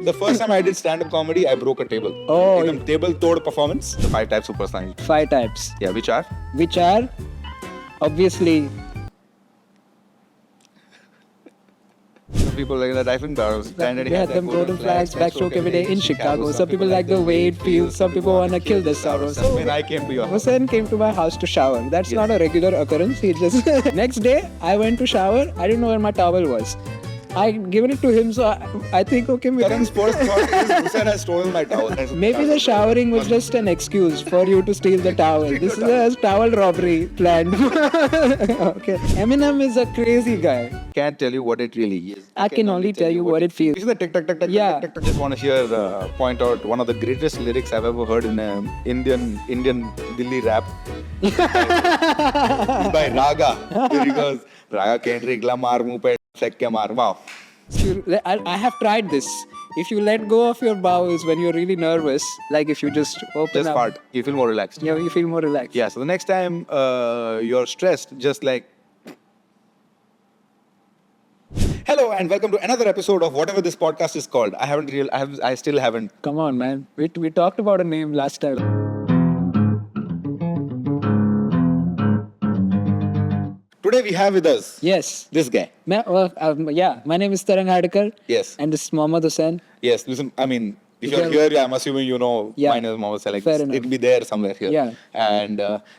The first time I did stand-up comedy, I broke a table. Oh. Ekdam table tod performance. The 5 types of personality. 5 types. Yeah, which are? Which are Some people like the Eiffel Towers. we had them golden flags, backstroke every day in Chicago. Some people like the way it feels. Some people wanna kill the sorrow. So When I came to your house. Hussain came to my house to shower. That's not a regular occurrence. He just next day I went to shower. I didn't know where my towel was. I given it to him, so I think okay. Tarang's first thought is Hussain has stolen my towel. Maybe the showering was just an excuse for you to steal the towel. This is a towel robbery planned. Okay. Eminem is a crazy guy. Can't tell you what it really is. I can only tell you what it feels. Is the tick tack tack tack Yeah. tack tack tack? Just want to hear point out one of the greatest lyrics I've ever heard in Indian Dilli rap. It's by Raga. Here he goes. Raga Kendrick Lamar mupe fekke maar. Wow. I have tried this. If you let go of your bowels when you're really nervous, like if you just open This up, part, you feel more relaxed. you feel more relaxed. Yeah, so the next time you're stressed, just like. Hello and welcome to another episode of whatever this podcast is called. I still haven't. Come on, man. We talked about a name last time. Today we have with us Yes. this guy. My name is Tarang. Yes. And this is Mohammed Hussain. Yes, listen, I mean, if you're here, I'm assuming you know Yeah. my name is Mohammed. Like, Fair enough. it'll be there somewhere here. Yeah. And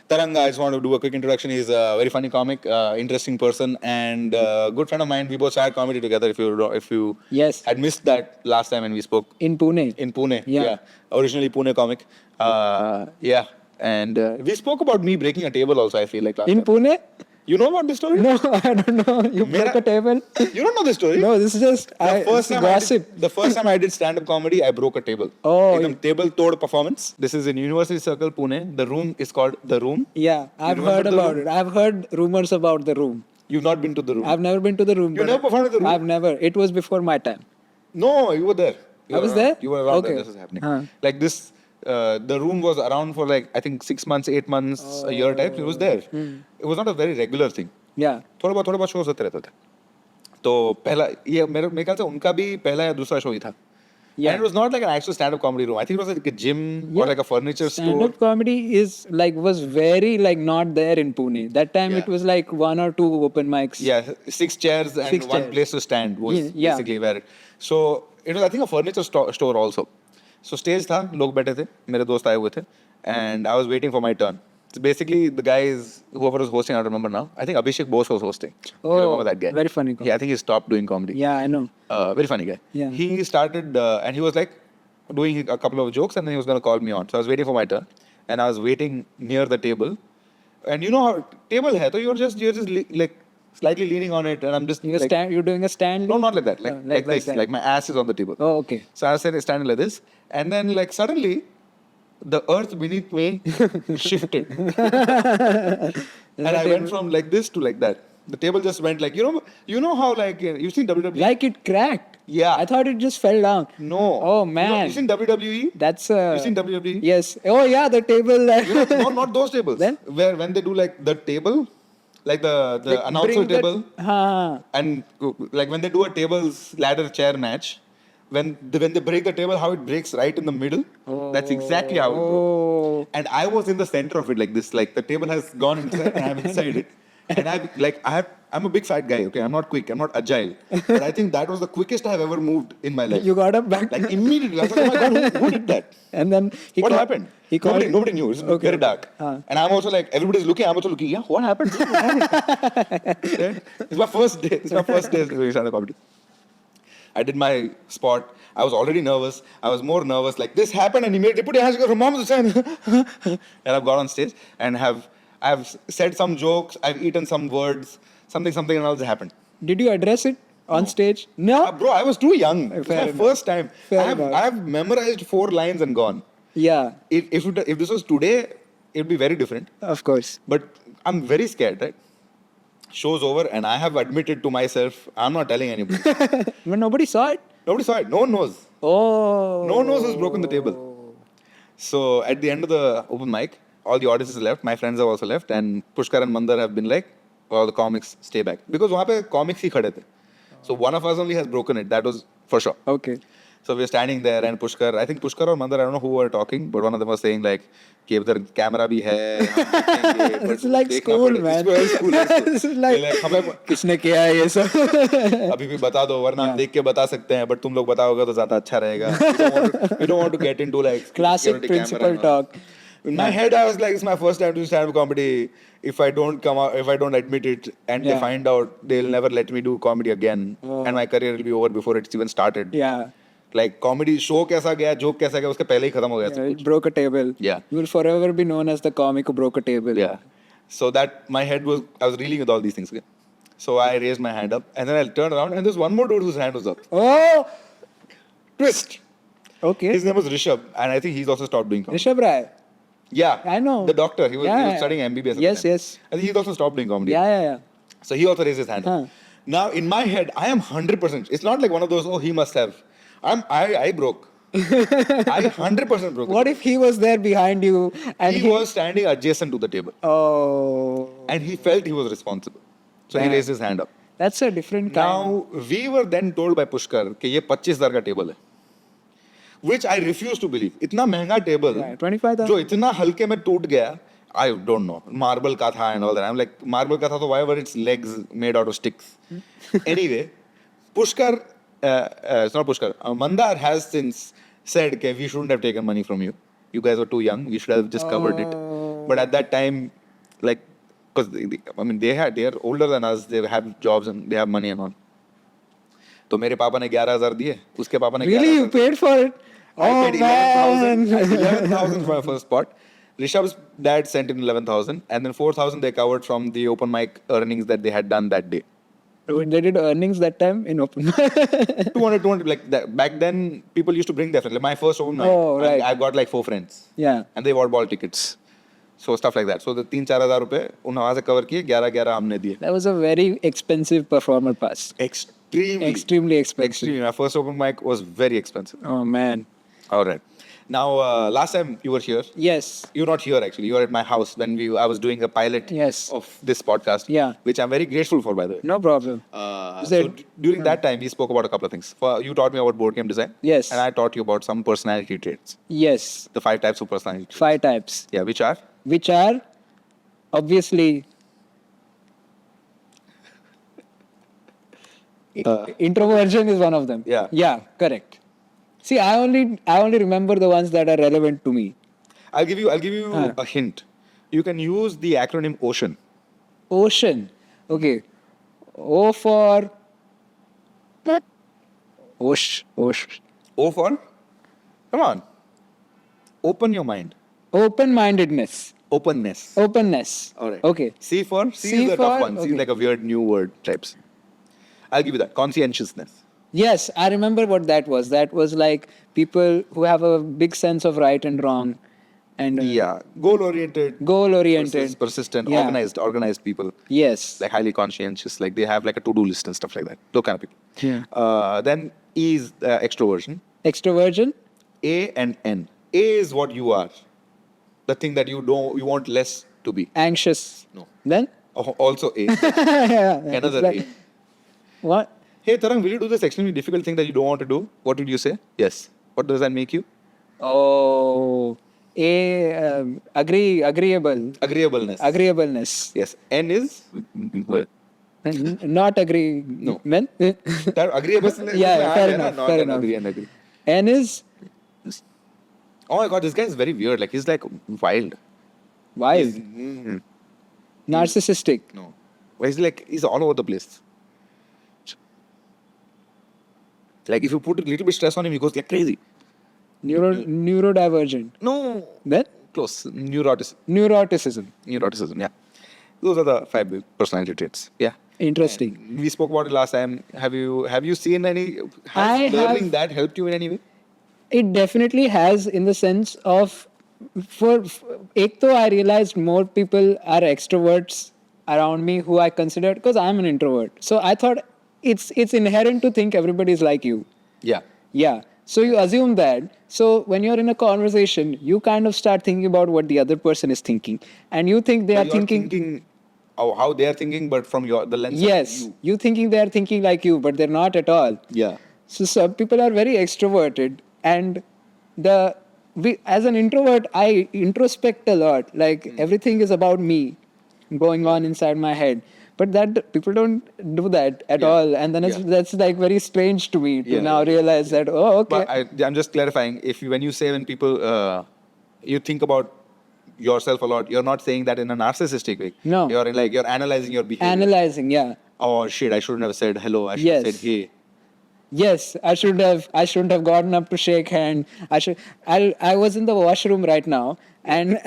Tarang, I just want to do a quick introduction. He's a very funny comic, interesting person, and good friend of mine. We both started comedy together. If you Yes. had missed that last time when we spoke In Pune. in Pune. Yeah. Originally Pune comic. Yeah. And we spoke about me breaking a table also, I feel like last In time. Pune? You know about this story? No, I don't know. You broke a table? You don't know this story? No, this is just gossip. The first time I did stand-up comedy, I broke a table. Oh. Ekdam table tod performance. This is in University Circle, Pune. The room is called The Room. Yeah, I've remember heard the about room? it. I've heard rumors about the room. You've not been to the room. I've never been to the room. You never performed at the room? I've never. It was before my time. No, you were there. I was there? You were around Okay. when this was happening. Huh. Like this, the room was around for like, I think 6 months, 8 months, a year type. It was there. It was not a very regular thing. Yeah. थोड़ा बहुत shows होते रहते थे तो पहला ये मेरे ख्याल से उनका भी पहला या दूसरा शो ही था. Yeah. And it was not like an actual stand-up comedy room. I think it was like a gym or like a furniture store. Stand-up comedy was very not there in Pune. That time it was like 1 or 2 open mics. Yeah, 6 chairs and 6 one chairs. place to stand was Yeah. basically where it. So it was I think a furniture store also. So stage था, लोग बैठे थे, मेरे दोस्त आए हुए थे, and I was waiting for my turn. So basically the guys, whoever was hosting, I don't remember now. I think Abhishek Bose was hosting. Oh, You remember that guy? very funny guy. Yeah, I think he stopped doing comedy. Yeah, I know. Very funny guy. Yeah. He started and he was like doing a couple of jokes and then he was going to call me on. So I was waiting for my turn and I was waiting near the table. And you know how table hai, so you're just like slightly leaning on it and I'm just You're doing a stand? No, not like that. Like this. that. Like my ass is on the table. Oh, okay. So I was standing like this and then like suddenly the earth beneath me shifted. And I went from like this to like that. The table just went like, you know how like, you've seen WWE? Like it cracked. Yeah. I thought it just fell down. No. Oh, man. You've seen WWE? That's You've seen WWE? Yes. Oh, yeah, the table. No, not those tables. Then? Where when they do like the table, like the announcer table, and like when they do a tables ladder chair match, when they break the table, how it breaks right in the middle. That's exactly how it broke. And I was in the center of it like this. Like the table has gone inside and I'm inside it. And I'm a big fat guy, okay? I'm not quick, I'm not agile. But I think that was the quickest I've ever moved in my life. You got up back. Like immediately. I was like, oh my God, who did that? And then What happened? He called. Nobody knew. It's very dark. And I'm also like, everybody's looking. I'm also looking. Yeah, what happened? It's my first day. Doing stand-up comedy. I did my spot. I was already nervous. I was more nervous. Like this happened, and immediately put your hands together. Mom was saying, and I've got on stage and I've said some jokes. I've eaten some words. Something else happened. Did you address it on stage? No. Bro, I was too young. It's my enough. first time. Fair enough. I've memorized 4 lines and gone. Yeah. If this was today, it'd be very different. Of course. But I'm very scared, right? Show's over and I have admitted to myself, I'm not telling anybody. But nobody saw it. Nobody saw it. No one knows. Oh. No one knows who's broken the table. So at the end of the open mic, all the audiences left. My friends have also left. And Pushkar and Mandar have been like, all the comics stay back. Because वहाँ पे comics ही खड़े थे. So one of us only has broken it. That was for sure. Okay. So we're standing there and I think Pushkar or Mandar, I don't know who were talking, but one of them was saying like, कि इधर camera भी है, हम देखेंगे, but It's like देखना school, पड़ेगा. man. It's school. This is like, हमें किसने किया है ये सब? अभी भी बता दो, वरना हम देख के बता सकते हैं, but तुम लोग बताओगे तो ज़्यादा अच्छा रहेगा. We don't want to get into like Classic security principal camera and all. talk. In my head, I was like, it's my first time doing stand-up comedy. If I don't admit it, and they find out, they'll never let me do comedy again, and my career will be over before it's even started. Yeah. Like comedy show कैसा गया, joke कैसा गया, उसके पहले ही खत्म हो गया सब It कुछ. broke a table. Yeah. You will forever be known as the comic who broke a table. Yeah. So that my head was, I was reeling with all these things again. So I raised my hand up, and then I turned around, and there's one more dude whose hand was up. Oh! Twist. Okay. His name was Rishabh, and I think he's also stopped doing comedy. Rishabh Rai. Yeah. I know. The doctor. He was studying MBBS. Yes, yes. I think he's also stopped doing comedy. Yeah. So he also raised his hand. Huh. Now in my head, I am 100%. It's not like one of those. Oh, he must have. I broke. I 100% broke. What if he was there behind you and he was standing adjacent to the table, Oh. and he felt he was responsible. So he raised his hand up. That's a different kind. Now we were then told by Pushkar कि ये 25,000 का table है, which I refuse to believe. इतना महंगा table, 25,000. जो इतना हल्के में टूट गया. I don't know. Marble का था and all that. I'm like, marble का था तो why were its legs made out of sticks? Anyway, Pushkar, it's not Pushkar. Mandar has since said that we shouldn't have taken money from you. You guys were too young. We should have just covered it. But at that time, like, because they are older than us. They have jobs and they have money and all. तो मेरे पापा ने 11,000 दिए. उसके पापा ने Really? You paid for it? I paid 11,000. man. 11,000 for my first spot. Rishabh's dad sent in 11,000, and then 4,000 they covered from the open mic earnings that they had done that day. They did earnings that time in open. 200, like that. Back then, people used to bring their friends. Like my first open mic, Oh, right. I got like 4 friends. Yeah. And they bought ball tickets. So stuff like that. So the 3-4 हज़ार रुपए उन वहाँ से cover किए, 11 हमने दिए. That was a very expensive performer pass. Extremely expensive. Extremely. My first open mic was very expensive. Oh man. All right. Now, last time you were here. Yes. You're not here actually. You were at my house when I was doing a pilot of this podcast. Yeah. Which I'm very grateful for, by the way. No problem. During that time, we spoke about a couple of things. You taught me about board game design. Yes. And I taught you about some personality traits. Yes. The 5 types of personality traits. 5 types. Yeah, which are? Which are obviously introversion is one of them. Yeah. Yeah, correct. See, I only remember the ones that are relevant to me. I'll give you a hint. You can use the acronym OCEAN. Ocean. Okay. O for Osh. O for? Come on. Open your mind. Open-mindedness. Openness. Openness. All right. Okay. C for? C is the tough one. C is like a weird new word types. I'll give you that. Conscientiousness. Yes, I remember what that was. That was like people who have a big sense of right and wrong. And Goal-oriented. Persistent. Yeah. Organized people. Yes. Like highly conscientious. Like they have like a to-do list and stuff like that. Those kind of people. Yeah. Then E is extroversion. Extroversion. A and N. A is what you are. The thing that you want less to be. Anxious. No. Then? Also A. Yeah. Another like, A. What? Hey Tarang, will you do this extremely difficult thing that you don't want to do? What would you say? Yes. What does that make you? Oh. Agreeable. Agreeableness. Yes. N is? Not agree. No. Men? Agreeableness. Yeah, fair enough. Not Fair an enough. agree and agree. N is? Oh my god, this guy is very weird. Like he's like wild. Wild. Narcissistic. No. He's all over the place. Like if you put a little bit stress on him, he goes like crazy. Neurodivergent. No. Then? Close. Neuroticism. Neuroticism. Yeah. Those are the 5 big personality traits. Yeah. Interesting. And we spoke about it last time. Have you seen any? I Has learning have. that helped you in any way? It definitely has, in the sense of, ek to I realized more people are extroverts around me who I considered, because I'm an introvert. So I thought it's inherent to think everybody's like you. Yeah. Yeah. So you assume that. So when you're in a conversation, you kind of start thinking about what the other person is thinking, and you think they are thinking how they are thinking, but from the lens yes, of you. You thinking they are thinking like you, but they're not at all. Yeah. So some people are very extroverted, and as an introvert, I introspect a lot. Like everything is about me, going on inside my head. But that people don't do that at all, and then that's like very strange to me to now realize that. Oh, okay. But I'm just clarifying. When you say when people you think about yourself a lot, you're not saying that in a narcissistic way. No. You're analyzing your behavior. Analyzing, yeah. Oh shit! I shouldn't have said hello. I should have said hey. Yes, I shouldn't have gotten up to shake hand. I was in the washroom right now, and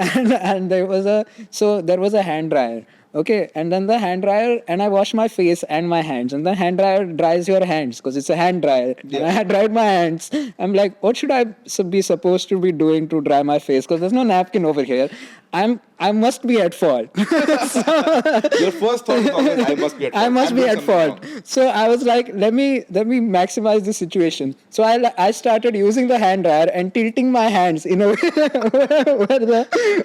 there was a hand dryer. Okay, and then the hand dryer, and I wash my face and my hands, and the hand dryer dries your hands because it's a hand dryer. Yeah. And I had dried my hands. I'm like, what should I be supposed to be doing to dry my face? Because there's no napkin over here. I must be at fault. Your first thought is always, I must be at fault. I must be at fault. So I was like, let me maximize the situation. So I started using the hand dryer and tilting my hands in a way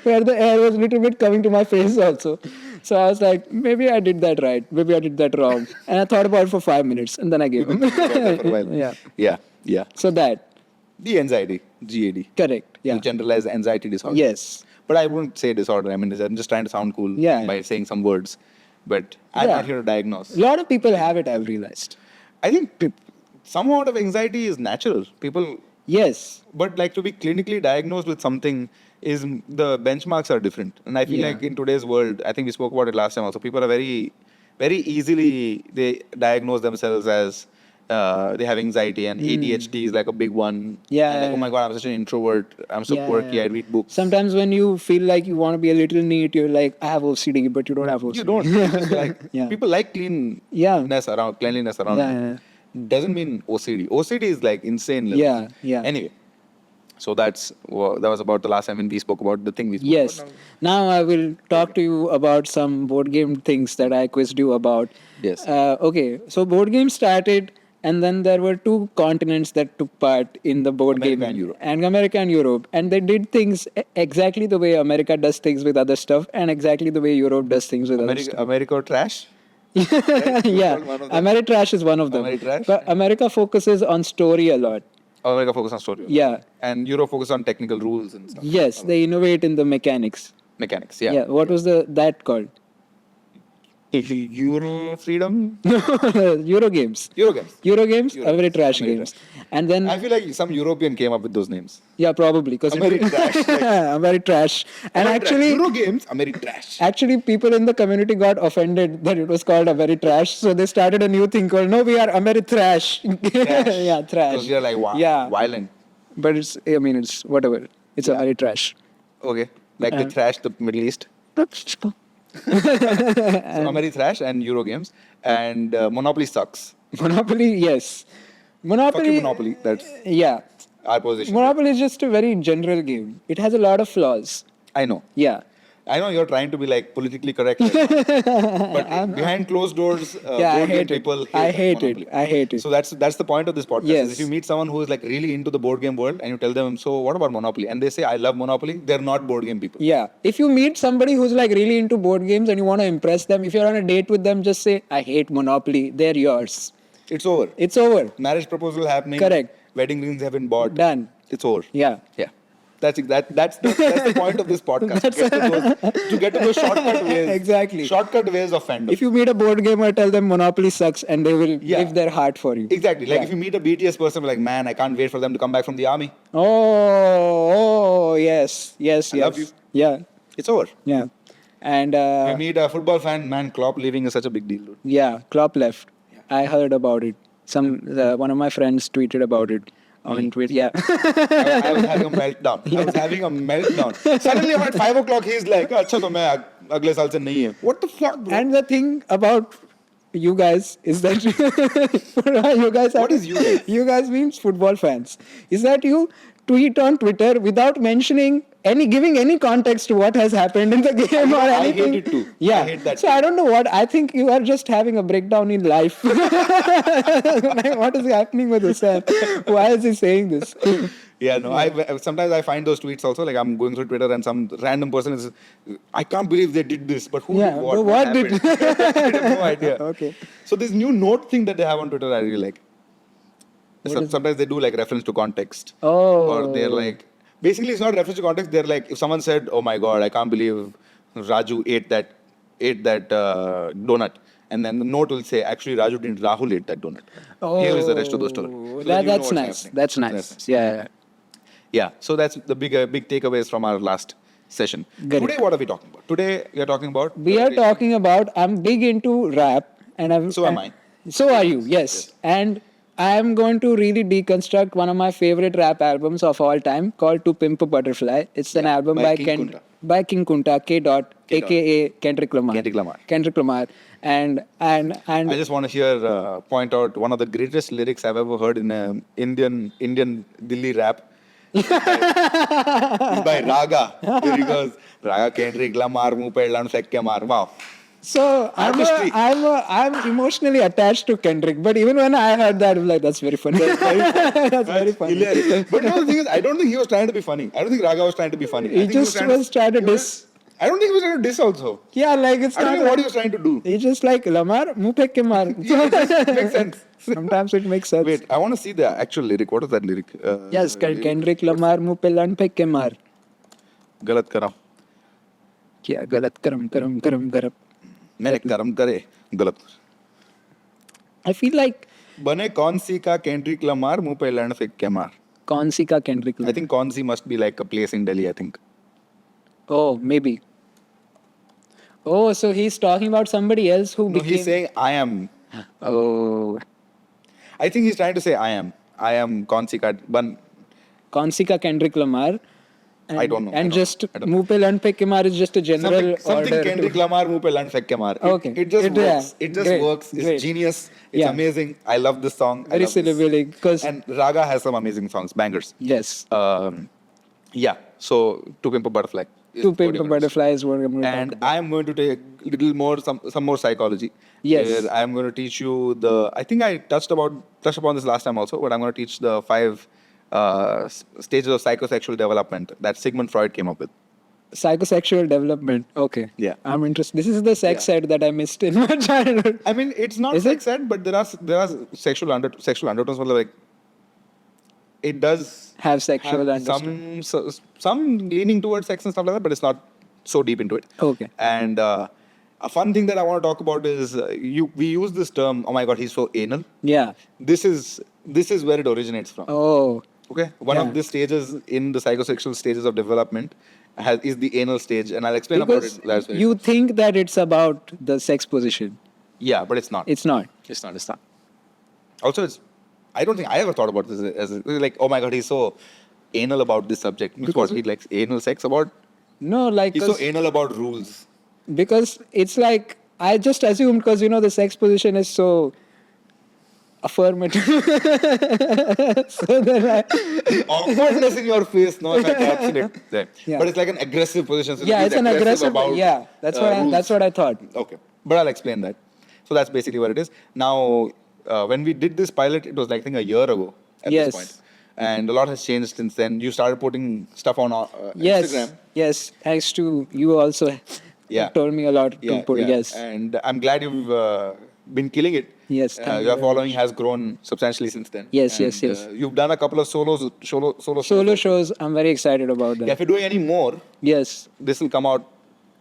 where the air was a little bit coming to my face also. So I was like, maybe I did that right. Maybe I did that wrong. And I thought about it for 5 minutes, and then I gave up. Yeah. So that. The anxiety, GAD. Correct. Yeah. Generalized anxiety disorder. Yes. But I wouldn't say disorder. I mean, I'm just trying to sound cool by saying some words. But I'm not here to diagnose. A lot of people have it, I've realized. I think some amount of anxiety is natural. People... Yes. But like to be clinically diagnosed with something is the benchmarks are different. And I feel like in today's world, I think we spoke about it last time also, people are very, very easily, they diagnose themselves as they have anxiety, and ADHD is like a big one. Yeah. And like, oh my God, I'm such an introvert. I'm so quirky. I read books. Sometimes when you feel like you want to be a little neat, you're like, I have OCD, but you don't have OCD. You don't. It's just like, people like cleanliness around. Yeah. Doesn't mean OCD. OCD is like insane levels. Yeah. Anyway. So that was about the last time when we spoke about the thing we spoke about. Yes. Now I will talk to you about some board game things that I quizzed you about. Yes. Okay. So board games started, and then there were two continents that took part in the board game. America and Europe. And they did things exactly the way America does things with other stuff, and exactly the way Europe does things with other stuff. America trash? Right? Yeah. Ameritrash is one of them. Ameritrash? But America focuses on story a lot. America focuses on story. Yeah. And Europe focuses on technical rules and stuff. Yes, they innovate in the mechanics. Yeah. What was that called? Euro freedom? Eurogames. Eurogames, Ameritrash games. And then I feel like some European came up with those names. Yeah, probably. Ameritrash. Ameritrash. And actually, Eurogames, Ameritrash. Actually, people in the community got offended that it was called Ameritrash, so they started a new thing called, no, we are Ameritrash. Yeah, trash. Because you're like, violent. But it's whatever. It's Ameritrash. Okay. Like they thrashed the Middle East. So Ameritrash and Eurogames. And Monopoly sucks. Monopoly, yes. Fuck you, Monopoly. That's our position. Monopoly is just a very general game. It has a lot of flaws. I know. Yeah. I know you're trying to be like politically correct, but behind closed doors, I hate it. I hate it. So that's the point of this podcast. Yes. If you meet someone who is like really into the board game world and you tell them, so what about Monopoly? And they say, I love Monopoly. They're not board game people. Yeah. If you meet somebody who's like really into board games and you want to impress them, if you're on a date with them, just say, I hate Monopoly. They're yours. It's over. It's over. Marriage proposal happening. Correct. Wedding rings have been bought. Done. It's over. Yeah. That's the point of this podcast. To get to those shortcut ways. Exactly. Shortcut ways of fandom. If you meet a board gamer, tell them Monopoly sucks and they will give their heart for you. Exactly. Like if you meet a BTS person, like, man, I can't wait for them to come back from the army. Oh, yes. I love you. Yeah. It's over. Yeah. And you meet a football fan, man, Klopp leaving is such a big deal, dude. Yeah, Klopp left. Yeah. I heard about it. One of my friends tweeted about it. On Twitter, yeah. I was having a meltdown. Suddenly at 5 o'clock, he's like, "Acha to main agle saal se nahi hai." What the fuck, bro? And the thing about you guys is that What is you guys? You guys means football fans. Is that you tweet on Twitter without mentioning giving any context to what has happened in the game or anything. I hate it too. Yeah. I hate that so too. I don't know what. I think you are just having a breakdown in life. Like, what is happening with Hussain? Why is he saying this? Yeah, no. Sometimes I find those tweets also. Like I'm going through Twitter and some random person is, I can't believe they did this, but who did what? What did? I have no idea. Okay. So this new note thing that they have on Twitter, I really like. Sometimes they do like reference to context. Oh. Or they're like, basically it's not reference to context. They're like, if someone said, "Oh my God, I can't believe Raju ate that donut," and then the note will say, "Actually, Raju didn't. Rahul ate that donut." Here is the rest of the story. So then you know That's what's nice. happening. That's nice. Yeah. Yeah. So that's the big takeaways from our last session. Correct. Today, what are we talking about? Today we are talking about. We are talking about. I'm big into rap, and So am I. So are you? Yes. And I am going to really deconstruct one of my favorite rap albums of all time called "To Pimp a Butterfly." It's an album by King Kunta. by King Kunta, K. Dot, aka Kendrick Lamar. Kendrick Lamar. And I just want to point out one of the greatest lyrics I've ever heard in Indian Dilli rap. It's by Raga. There he goes. Raga Kendrick Lamar muh pe lan fekke maar. Wow. So I'm emotionally attached to Kendrick, but even when I heard that, I'm like, that's very funny. That's very funny. Hilarious. But no, the thing is, I don't think he was trying to be funny. I don't think Raga was trying to be funny. He just was trying to diss. I don't think he was trying to diss also. Yeah, like it's I don't know what he was trying to do. He's just like Lamar, muh pe ke maar. It makes sense. Sometimes it makes sense. Wait, I want to see the actual lyric. What is that lyric? Yes, Kendrick Lamar, muh pe lan pe ke maar. गलत करा क्या गलत करम मैंने कर्म करे गलत I feel like बने कौन सी का केंड्रिक लमार मुंह पे लड़ फेंक के मार कौन सी का Kendrick I Lamar? think कौन सी must be like a place in Delhi I think Oh, maybe. Oh, so he's talking about somebody else who no, became. he's saying I am Oh, I think he's trying to say I am कौन सी का बन कौन सी का Kendrick Lamar? And, I don't know. And just मुंह पे लड़ पे के मार is just a general something order. Kendrick Lamar मुंह पे लड़ फेंक के मार Okay. it just works it just Great. works it's Great. genius it's Yeah. amazing I love this song I Very love this. syllabic because And Raga has some amazing songs bangers yes, yeah so To Pimp a Butterfly is To what Pimp you're a gonna Butterfly is what I'm going to talk and about. I am going to take little more some more psychology. Yes. Where I am going to teach you I think I touched upon this last time also, but I'm going to teach the 5 stages of psychosexual development that Sigmund Freud came up with. Psychosexual development. Okay. Yeah. I'm interested. This is the sex ed that I missed in my childhood. I mean, it's not Is sex ed, but there are sexual undertones. Like it does Have sexual have some leaning towards sex and stuff like that, but it's not so deep into it. Okay. And a fun thing that I want to talk about is we use this term. Oh my God, he's so anal. Yeah. This is where it originates from. Oh. Okay, one Yeah. of the stages in the psychosexual stages of development is the anal stage, and I'll explain Because about it. That's very you think that it's about the sex position. yeah, but it's not. It's not. It's not. Also, I don't think I ever thought about this as like, oh my God, he's so anal about this subject. Because he likes anal sex about. No, like He's so anal about rules. because it's like I just assumed because the sex position is so affirmative. So then Awkwardness in your face, no, if I caption it. There. Yeah. But it's like an aggressive position. So yeah, he's it's an aggressive. about, Yeah, that's what rules. that's what I thought. Okay, but I'll explain that. So that's basically what it is. Now, when we did this pilot, it was like I think a year ago at Yes. this point. And a lot has changed since then. You started putting stuff on Yes. Instagram. Yes. Thanks to you also. Yeah. Told me a lot to put. Yes. And I'm glad you've been killing it. Yes, thank you Your very following has grown substantially since then. Yes, And, yes. You've done a couple of solo Solo shows. I'm very excited about that. Yeah, if you're doing any more, Yes. this will come out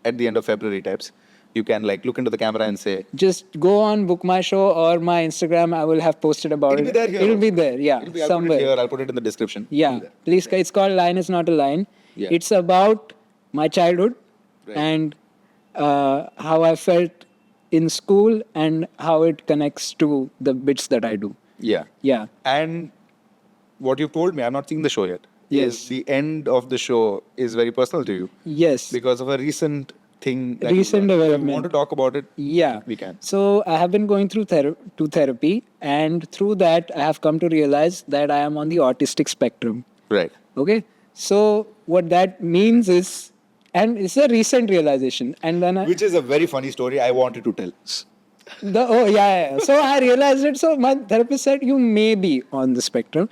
at the end of February types. You can like look into the camera and say, Just go on Book My Show or my Instagram. I will have posted about It'll it. be there here It'll also. be there. Yeah. I'll put it somewhere. here, I'll put it in the description. Yeah. It'll be there. Please. It's called Line Is Not a Line. Yeah. It's about my childhood Right. and how I felt in school and how it connects to the bits that I do. Yeah. Yeah. And what you've told me, I've not seen the show yet. Yes. Is the end of the show is very personal to you Yes. because of a recent thing. Recent If you development. want to talk about it? Yeah. We can. So I have been going through therapy, and through that, I have come to realize that I am on the autistic spectrum. Right. Okay. So what that means is, and it's a recent realization, and then Which is a very funny story I wanted to tell. yeah. So I realized it. So my therapist said you may be on the spectrum,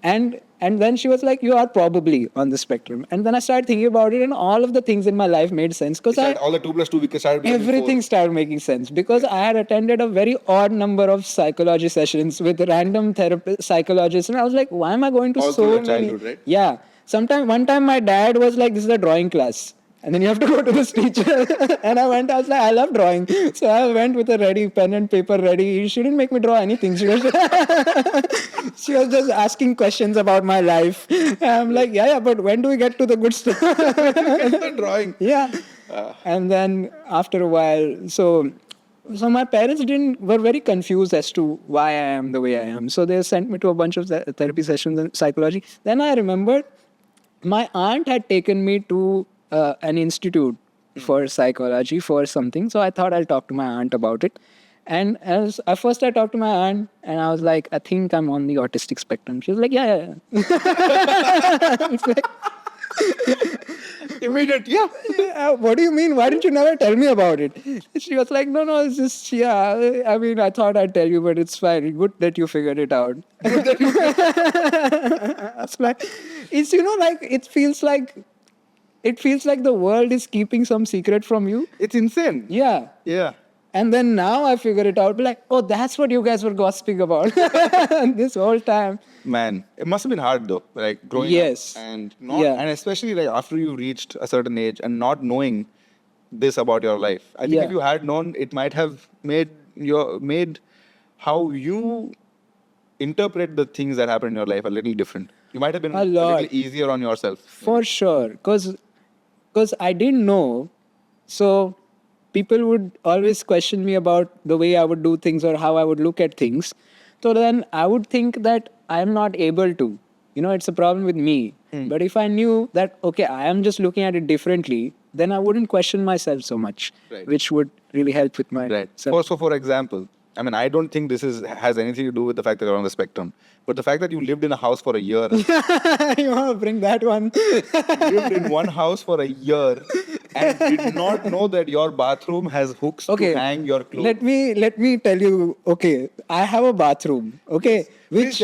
and And then she was like, you are probably on the spectrum. And then I started thinking about it, and all of the things in my life made sense. Because all the 2 plus 2 we started becoming everything 4. started making sense. Because I had attended a very odd number of psychology sessions with random psychologists. And I was like, why am I going to All so through your many? childhood, right? Yeah. One time my dad was like, this is a drawing class. And then you have to go to this teacher. And I was like, I love drawing. So I went with a ready pen and paper ready. She didn't make me draw anything. She was just asking questions about my life. And I'm like, yeah, but when do we get to the good stuff? The drawing. Yeah. And then after a while, so my parents were very confused as to why I am the way I am. So they sent me to a bunch of therapy sessions in psychology. Then I remembered my aunt had taken me to an institute for psychology for something. So I thought I'll talk to my aunt about it. And at first I talked to my aunt and I was like, I think I'm on the autistic spectrum. She was like, yeah. It's like, Immediate, yeah. what do you mean? Why didn't you never tell me about it? She was like, no, it's just, yeah. I mean, I thought I'd tell you, but it's fine. Good that you figured it out. It's like, it's, like, it feels like the world is keeping some secret from you. It's insane. Yeah. Yeah. And then now I figure it out. Like, oh, that's what you guys were gossiping about this whole time. Man, it must have been hard though, like growing up and and especially like after you reached a certain age and not knowing this about your life. I think if you had known, it might have made how you interpret the things that happen in your life a little different. You might have been a little easier on yourself. For sure, because I didn't know, so people would always question me about the way I would do things or how I would look at things. So then I would think that I'm not able to. It's a problem with me. But if I knew that, okay, I am just looking at it differently, then I wouldn't question myself so much, which would really help with my... Right. So for example, I mean, I don't think this has anything to do with the fact that you're on the spectrum. But the fact that you lived in a house for a year. You want to bring that one? Lived in one house for a year and did not know that your bathroom has hooks to hang your clothes. Let me tell you, okay, I have a bathroom, okay? Please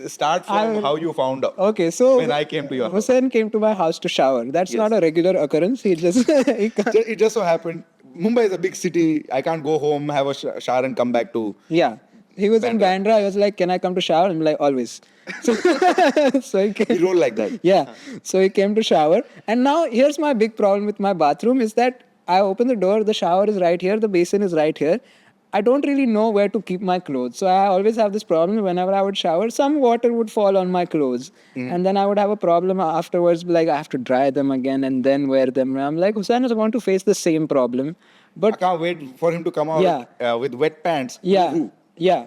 start from how you found out. Okay, so when I came to your house. Hussain came to my house to shower. That's not a regular occurrence. He just... It just so happened. Mumbai is a big city. I can't go home, have a shower and come back to... Yeah. He was in Bandra. I was like, can I come to shower? I'm like, always. So he rolled like that. Yeah. So he came to shower. And now here's my big problem with my bathroom is that I open the door, the shower is right here, the basin is right here. I don't really know where to keep my clothes. So I always have this problem whenever I would shower, some water would fall on my clothes. And then I would have a problem afterwards, like I have to dry them again and then wear them. And I'm like, Hussain is going to face the same problem. But I can't wait for him to come out with wet pants. Yeah.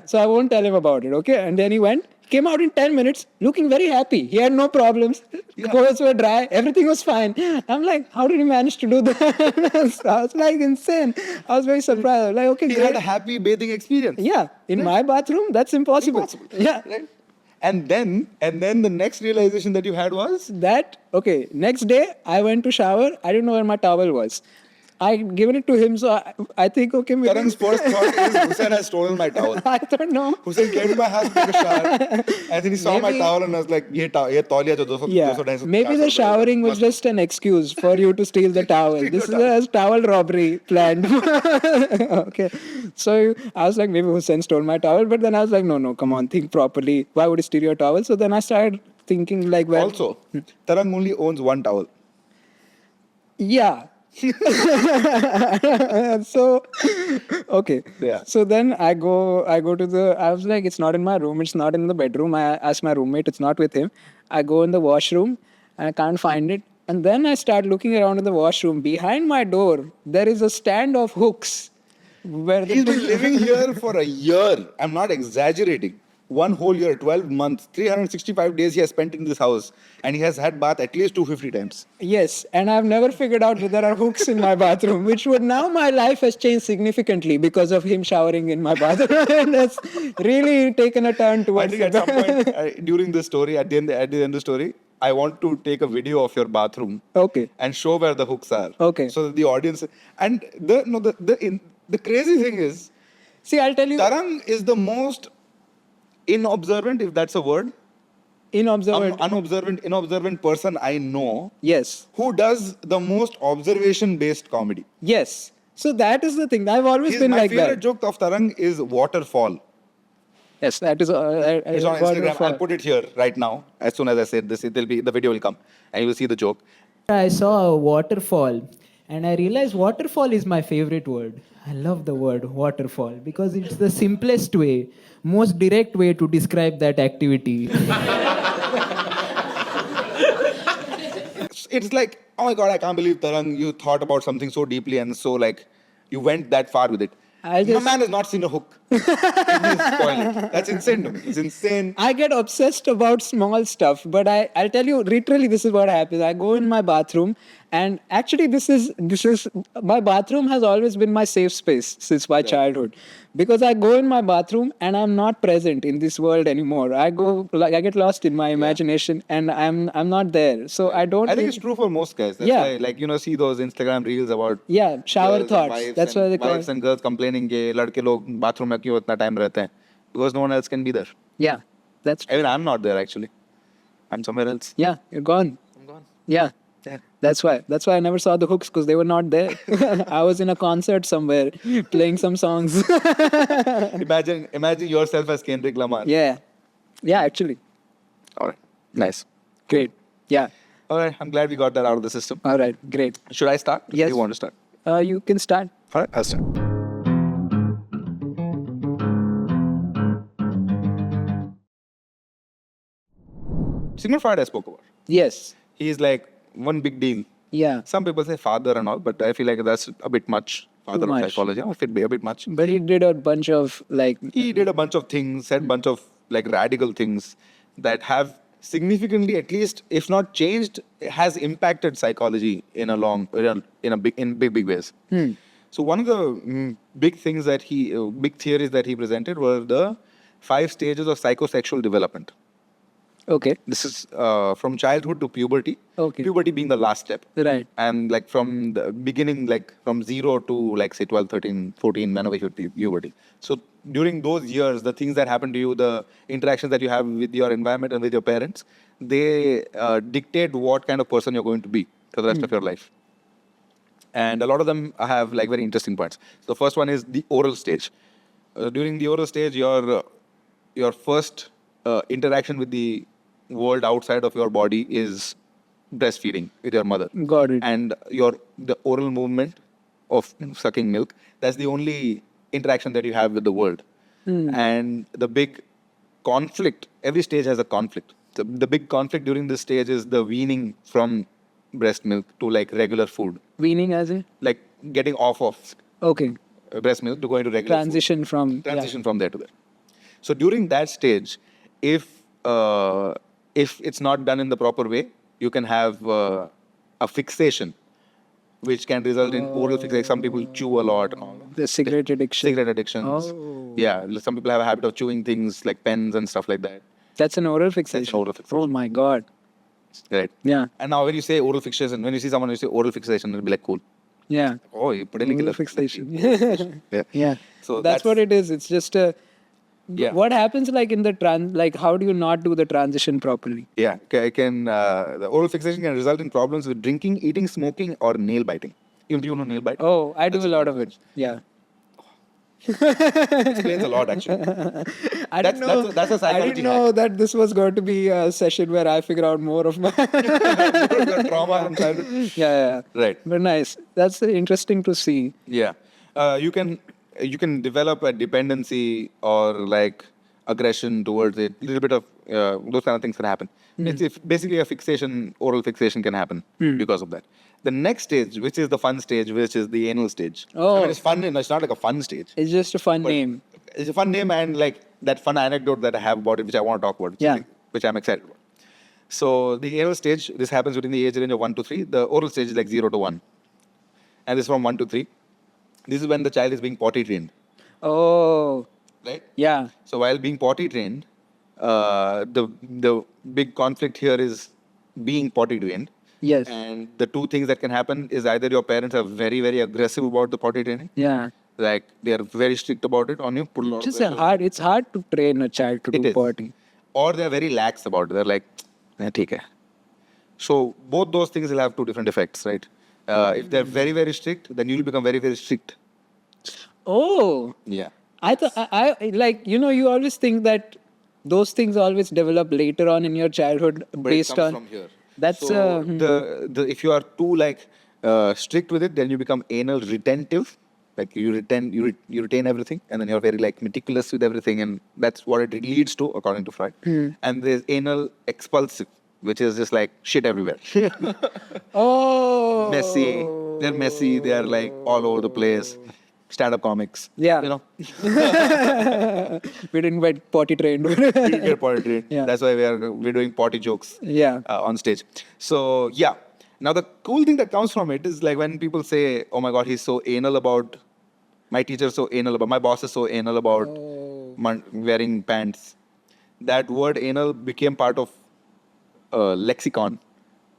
So I won't tell him about it, okay? And then he came out in 10 minutes looking very happy. He had no problems. Clothes were dry. Everything was fine. I'm like, how did he manage to do that? So I was like, insane. I was very surprised. I was like, okay, he had a happy bathing experience. Yeah. In my bathroom, that's impossible. Yeah. Right. And then the next realization that you had was? That, okay, next day I went to shower. I didn't know where my towel was. I given it to him, so I think, okay, maybe... Tarang's first thought is, Hussain has stolen my towel. I don't know. Hussain came to my house to take a shower, and then he saw my towel and I was like, ye tauliya jo 200 Maybe the showering was just an excuse for you to steal the towel. This is a towel robbery planned. Okay. So I was like, maybe Hussain stole my towel, but then I was like, no, come on, think properly. Why would he steal your towel? So then I started thinking like, well... Also, Tarang only owns one towel. Yeah. So okay. Yeah. So then I go to I was like, it's not in my room, it's not in the bedroom. I asked my roommate, it's not with him. I go in the washroom and I can't find it. And then I start looking around in the washroom. Behind my door, there is a stand of hooks. He's been living here for a year. I'm not exaggerating. One whole year, 12 months, 365 days he has spent in this house. And he has had bath at least 250 times. Yes. And I've never figured out that there are hooks in my bathroom, which would now my life has changed significantly because of him showering in my bathroom. And that's really taken a turn towards... I think at some point during the story, at the end of the story, I want to take a video of your bathroom. Okay. And show where the hooks are. Okay. So that the audience... And the crazy thing is... See, I'll tell you... Tarang is the most inobservant, if that's a word, inobservant person I know Yes. who does the most observation-based comedy. Yes. So that is the thing. I've always been My like favorite that. joke of Tarang is waterfall. Yes, that is. It's on Instagram. Waterfall. I'll put it here right now. As soon as I say this, the video will come, and you will see the joke. I saw a waterfall and I realized waterfall is my favorite word. I love the word waterfall because it's the simplest way, most direct way to describe that activity. It's like, oh my god, I can't believe Tarang, you thought about something so deeply and so like you went that far with it. My man has not seen a hook. That's insane to me. It's insane. I get obsessed about small stuff, but I'll tell you literally this is what happens. I go in my bathroom, and actually this is my bathroom has always been my safe space since my childhood, because I go in my bathroom and I'm not present in this world anymore. I get lost in my imagination and I'm not there. So I don't. I think it's true for most guys. That's why, like, see those Instagram reels about shower thoughts. That's why they call wives and girls complaining कि लड़के लोग bathroom में क्यों इतना time रहते हैं, because no one else can be there. Yeah, that's. I mean, I'm not there actually. I'm somewhere else. Yeah, you're gone. I'm gone. Yeah. That's why I never saw the hooks, because they were not there. I was in a concert somewhere playing some songs. Imagine yourself as Kendrick Lamar. Yeah, actually. All right. Nice. Great. Yeah. All right. I'm glad we got that out of the system. All right. Great. Should I start? Yes. Do you want to start? You can start. All right. I'll start. Sigmund Freud I spoke about. Yes. He is like one big deal. Yeah. Some people say father and all, but I feel like that's a bit much. Father Too of much. psychology. It would be a bit much. But he did a bunch of He did a bunch of things, said a bunch of like radical things that have significantly, at least if not changed, has impacted psychology in big ways. So one of the big things that big theories that he presented were the 5 stages of psychosexual development. Okay. This is from childhood to puberty. Okay. Puberty being the last step. Right. And like from the beginning, like from 0 to like say 12, 13, 14, whenever you hit puberty. So during those years, the things that happen to you, the interactions that you have with your environment and with your parents, they dictate what kind of person you're going to be for the rest of your life. And a lot of them have like very interesting parts. So the first one is the oral stage. During the oral stage, your first interaction with the world outside of your body is breastfeeding with your mother. Got it. And the oral movement of sucking milk, that's the only interaction that you have with the world. And the big conflict, every stage has a conflict. The big conflict during this stage is the weaning from breast milk to like regular food. Weaning as in? Like getting off of Okay. breast milk to going to regular Transition food. from From there to there. So during that stage, if it's not done in the proper way, you can have a fixation, which can result in oral fixation. Some people chew a lot and all. The cigarette addiction. Cigarette addictions. Oh. Yeah, some people have a habit of chewing things like pens and stuff like that. That's an oral fixation. That's an oral fixation. Oh my God. Right. Yeah. And now when you say oral fixation, when you see someone who say oral fixation, it'll be like, cool. Yeah. Oh, you put in Oral fixation. Yeah. Yeah. So that's what it is. It's just a. Yeah. What happens like in the how do you not do the transition properly? Yeah, the oral fixation can result in problems with drinking, eating, smoking, or nail biting. You know nail bite? Oh, I do a lot of it. Yeah. Explains a lot, actually. That's a psychology I didn't know that this was going to be a session where I figure out more of my trauma and childhood. Yeah. Right. But nice. That's interesting to see. Yeah. You can develop a dependency or like aggression towards it. A little bit of those kind of things can happen. It's basically a fixation, oral fixation can happen because of that. The next stage, which is the fun stage, which is the anal stage. Oh. I mean, it's fun. It's not like a fun stage. It's just a fun name. It's a fun name and like that fun anecdote that I have about it, which I want to talk about. Which I'm excited about. So the anal stage, this happens within the age range of 1 to 3. The oral stage is like 0 to 1. And this is from 1 to 3. This is when the child is being potty trained. Oh. Right? Yeah. So while being potty trained, the big conflict here is being potty trained. Yes. And the two things that can happen is either your parents are very, very aggressive about the potty training. Yeah. Like they are very strict about it on you. Put a lot of Just pressure. it's hard to train a child to do potty. or they're very lax about it. They're like, "ठीक है." So both those things will have two different effects, right? If they're very, very strict, then you'll become very, very strict. Oh. Yeah. I thought I like you always think that those things always develop later on in your childhood But based it comes on from here. that's So the if you are too like strict with it, then you become anal retentive. Like you retain everything, and then you're very like meticulous with everything, and that's what it leads to, according to Freud. And there's anal expulsive, which is just like shit everywhere. oh Messy. They're messy. They're like all over the place. Stand-up comics. Yeah. You know. We didn't get potty trained. We didn't get potty trained. Yeah. That's why we're doing potty jokes. Yeah. On stage. So yeah. Now the cool thing that comes from it is like when people say, "Oh my God, he's so anal about my teacher's so anal about my boss is so anal about wearing pants." That word anal became part of lexicon,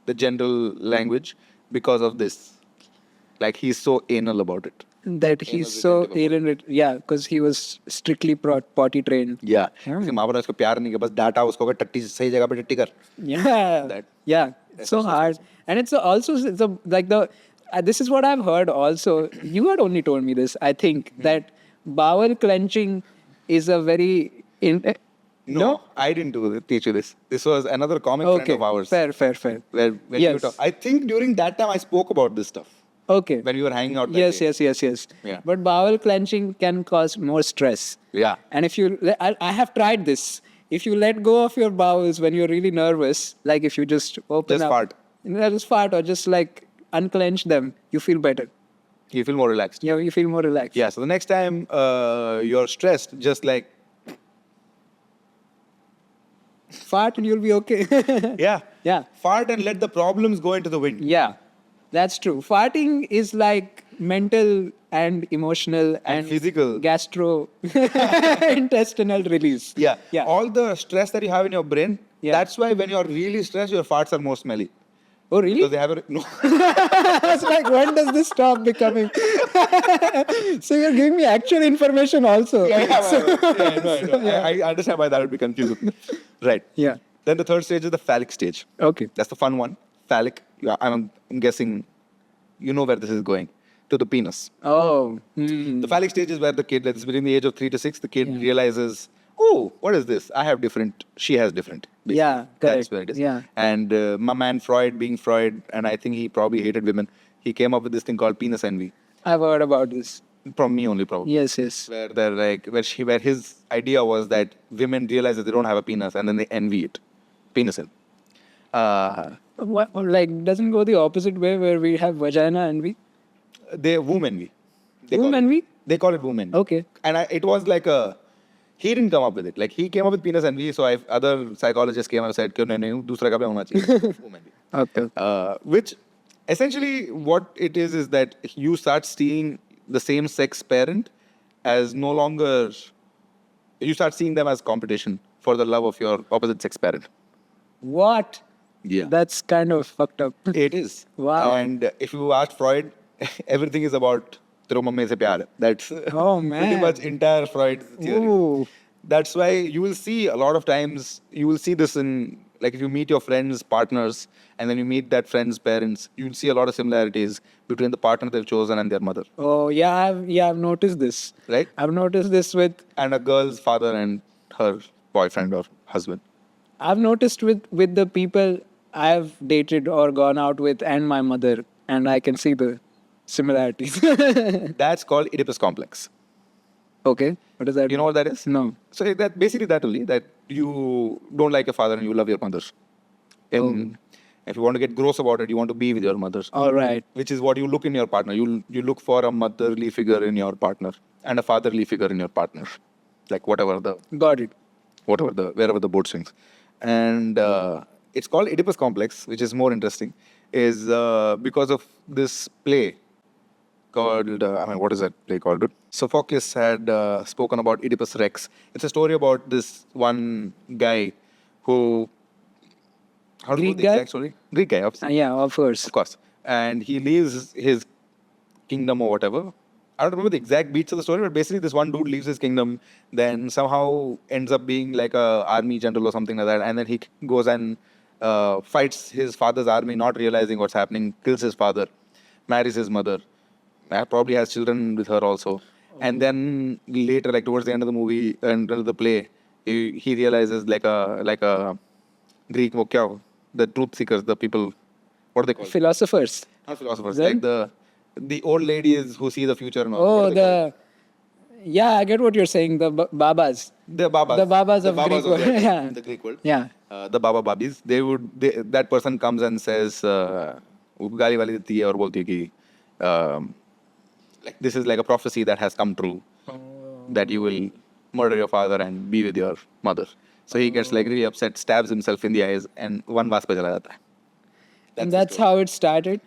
the general language, because of this. Like he's so anal about it. That he's so alien, yeah, because he was strictly potty trained. Yeah. इसके माँ बाप ने उसको प्यार नहीं किया, बस डांटा उसको कि टट्टी सही जगह पे टट्टी कर. Yeah. That- Yeah. It's so hard. And it's also like this is what I've heard also. You had only told me this, I think, that bowel clenching is a very. No, I didn't teach you this. This was another comic friend Okay. of ours. Fair. Where when Yes. you talk, I think during that time I spoke about this stuff. Okay. When we were hanging out that Yes, day. yes. Yeah. But bowel clenching can cause more stress. Yeah. And if you, I have tried this. If you let go of your bowels when you're really nervous, like if you just open Just up, fart. Just fart, or just like unclench them, you feel better. You feel more relaxed. You feel more relaxed. Yeah. So the next time you're stressed, just like Fart and you'll be okay. yeah, Yeah. fart and let the problems go into the wind. Yeah. That's true. Farting is like mental and emotional and physical. intestinal release. Yeah. Yeah. All the stress that you have in your brain. Yeah. That's why when you're really stressed, your farts are more smelly. Oh, really? Because they have a no. It's like, when does this stop becoming? So you're giving me actual information also. I understand why that would be confusing. Right. Yeah. Then the third stage is the phallic stage. Okay. That's the fun one. Phallic. Yeah, I'm guessing you know where this is going. To the penis. Oh. The phallic stage is where the kid, that's between the age of 3 to 6, the kid realizes, oh, what is this? I have different, she has different. Basically. Yeah, correct. That's where it is. Yeah. And my man Freud, being Freud, and I think he probably hated women, he came up with this thing called penis envy. I've heard about this. From me only, probably. Yes. Where they're like, where his idea was that women realize that they don't have a penis and then they envy it. Penis envy. What, like, doesn't go the opposite way where we have vagina envy? They womb envy. Womb envy? They call it womb envy. Okay. And it was like he didn't come up with it. Like he came up with penis envy, so other psychologists came and said, "No, दूसरा का भी होना चाहिए." Womb envy. Okay. Which essentially what it is that you start seeing the same sex parent as no longer, you start seeing them as competition for the love of your opposite sex parent. What? Yeah. That's kind of fucked up. It is. Wow. And if you ask Freud, everything is about तेरे mummy से प्यार. That's Oh, pretty man. much entire Freud's theory. Ooh. That's why you will see a lot of times, you will see this in, like if you meet your friends' partners and then you meet that friend's parents, you'll see a lot of similarities between the partner they've chosen and their mother, Oh, yeah, I've noticed this. right? I've noticed this And a girl's father and her boyfriend or husband. I've noticed with the people I've dated or gone out with and my mother, and I can see the similarities. That's called Oedipus Complex. Okay. What does that You know what that is? No. So that basically that only, that you don't like your father and you love your mother. If you want to get gross about it, you want to be with your mother. All right. Which is what you look in your partner. You look for a motherly figure in your partner and a fatherly figure in your partner. Like wherever the boat swings. And it's called Oedipus Complex, which is more interesting, is because of this play called, what is that play called? Sophocles had spoken about Oedipus Rex. It's a story about this one guy who... How to Greek put the guy? exact story? Greek guy, obviously. Yeah, of course. Of course. And he leaves his kingdom or whatever I don't remember the exact beats of the story, but basically this one dude leaves his kingdom, then somehow ends up being like a army general or something like that, and then he goes and fights his father's army, not realizing what's happening, kills his father, marries his mother, probably has children with her also, and then later, like towards the end of the movie, end of the play, he realizes like a Greek, the truth seekers, the people, what are they called? Philosophers. Not philosophers, Then? like the old ladies who see the future and all. Oh, What are they called? yeah, I get what you're saying. The babas. The babas. The babas of Greek world. Yeah. The Greek world. Yeah. The baba babis. That person comes and says, "Gali wali deti hai aur bolti hai ki, like this is like a prophecy that has come true, that you will murder your father and be with your mother." So he gets like really upset, stabs himself in the eyes, and one vas pe chala jata hai. And the that's story. how it started.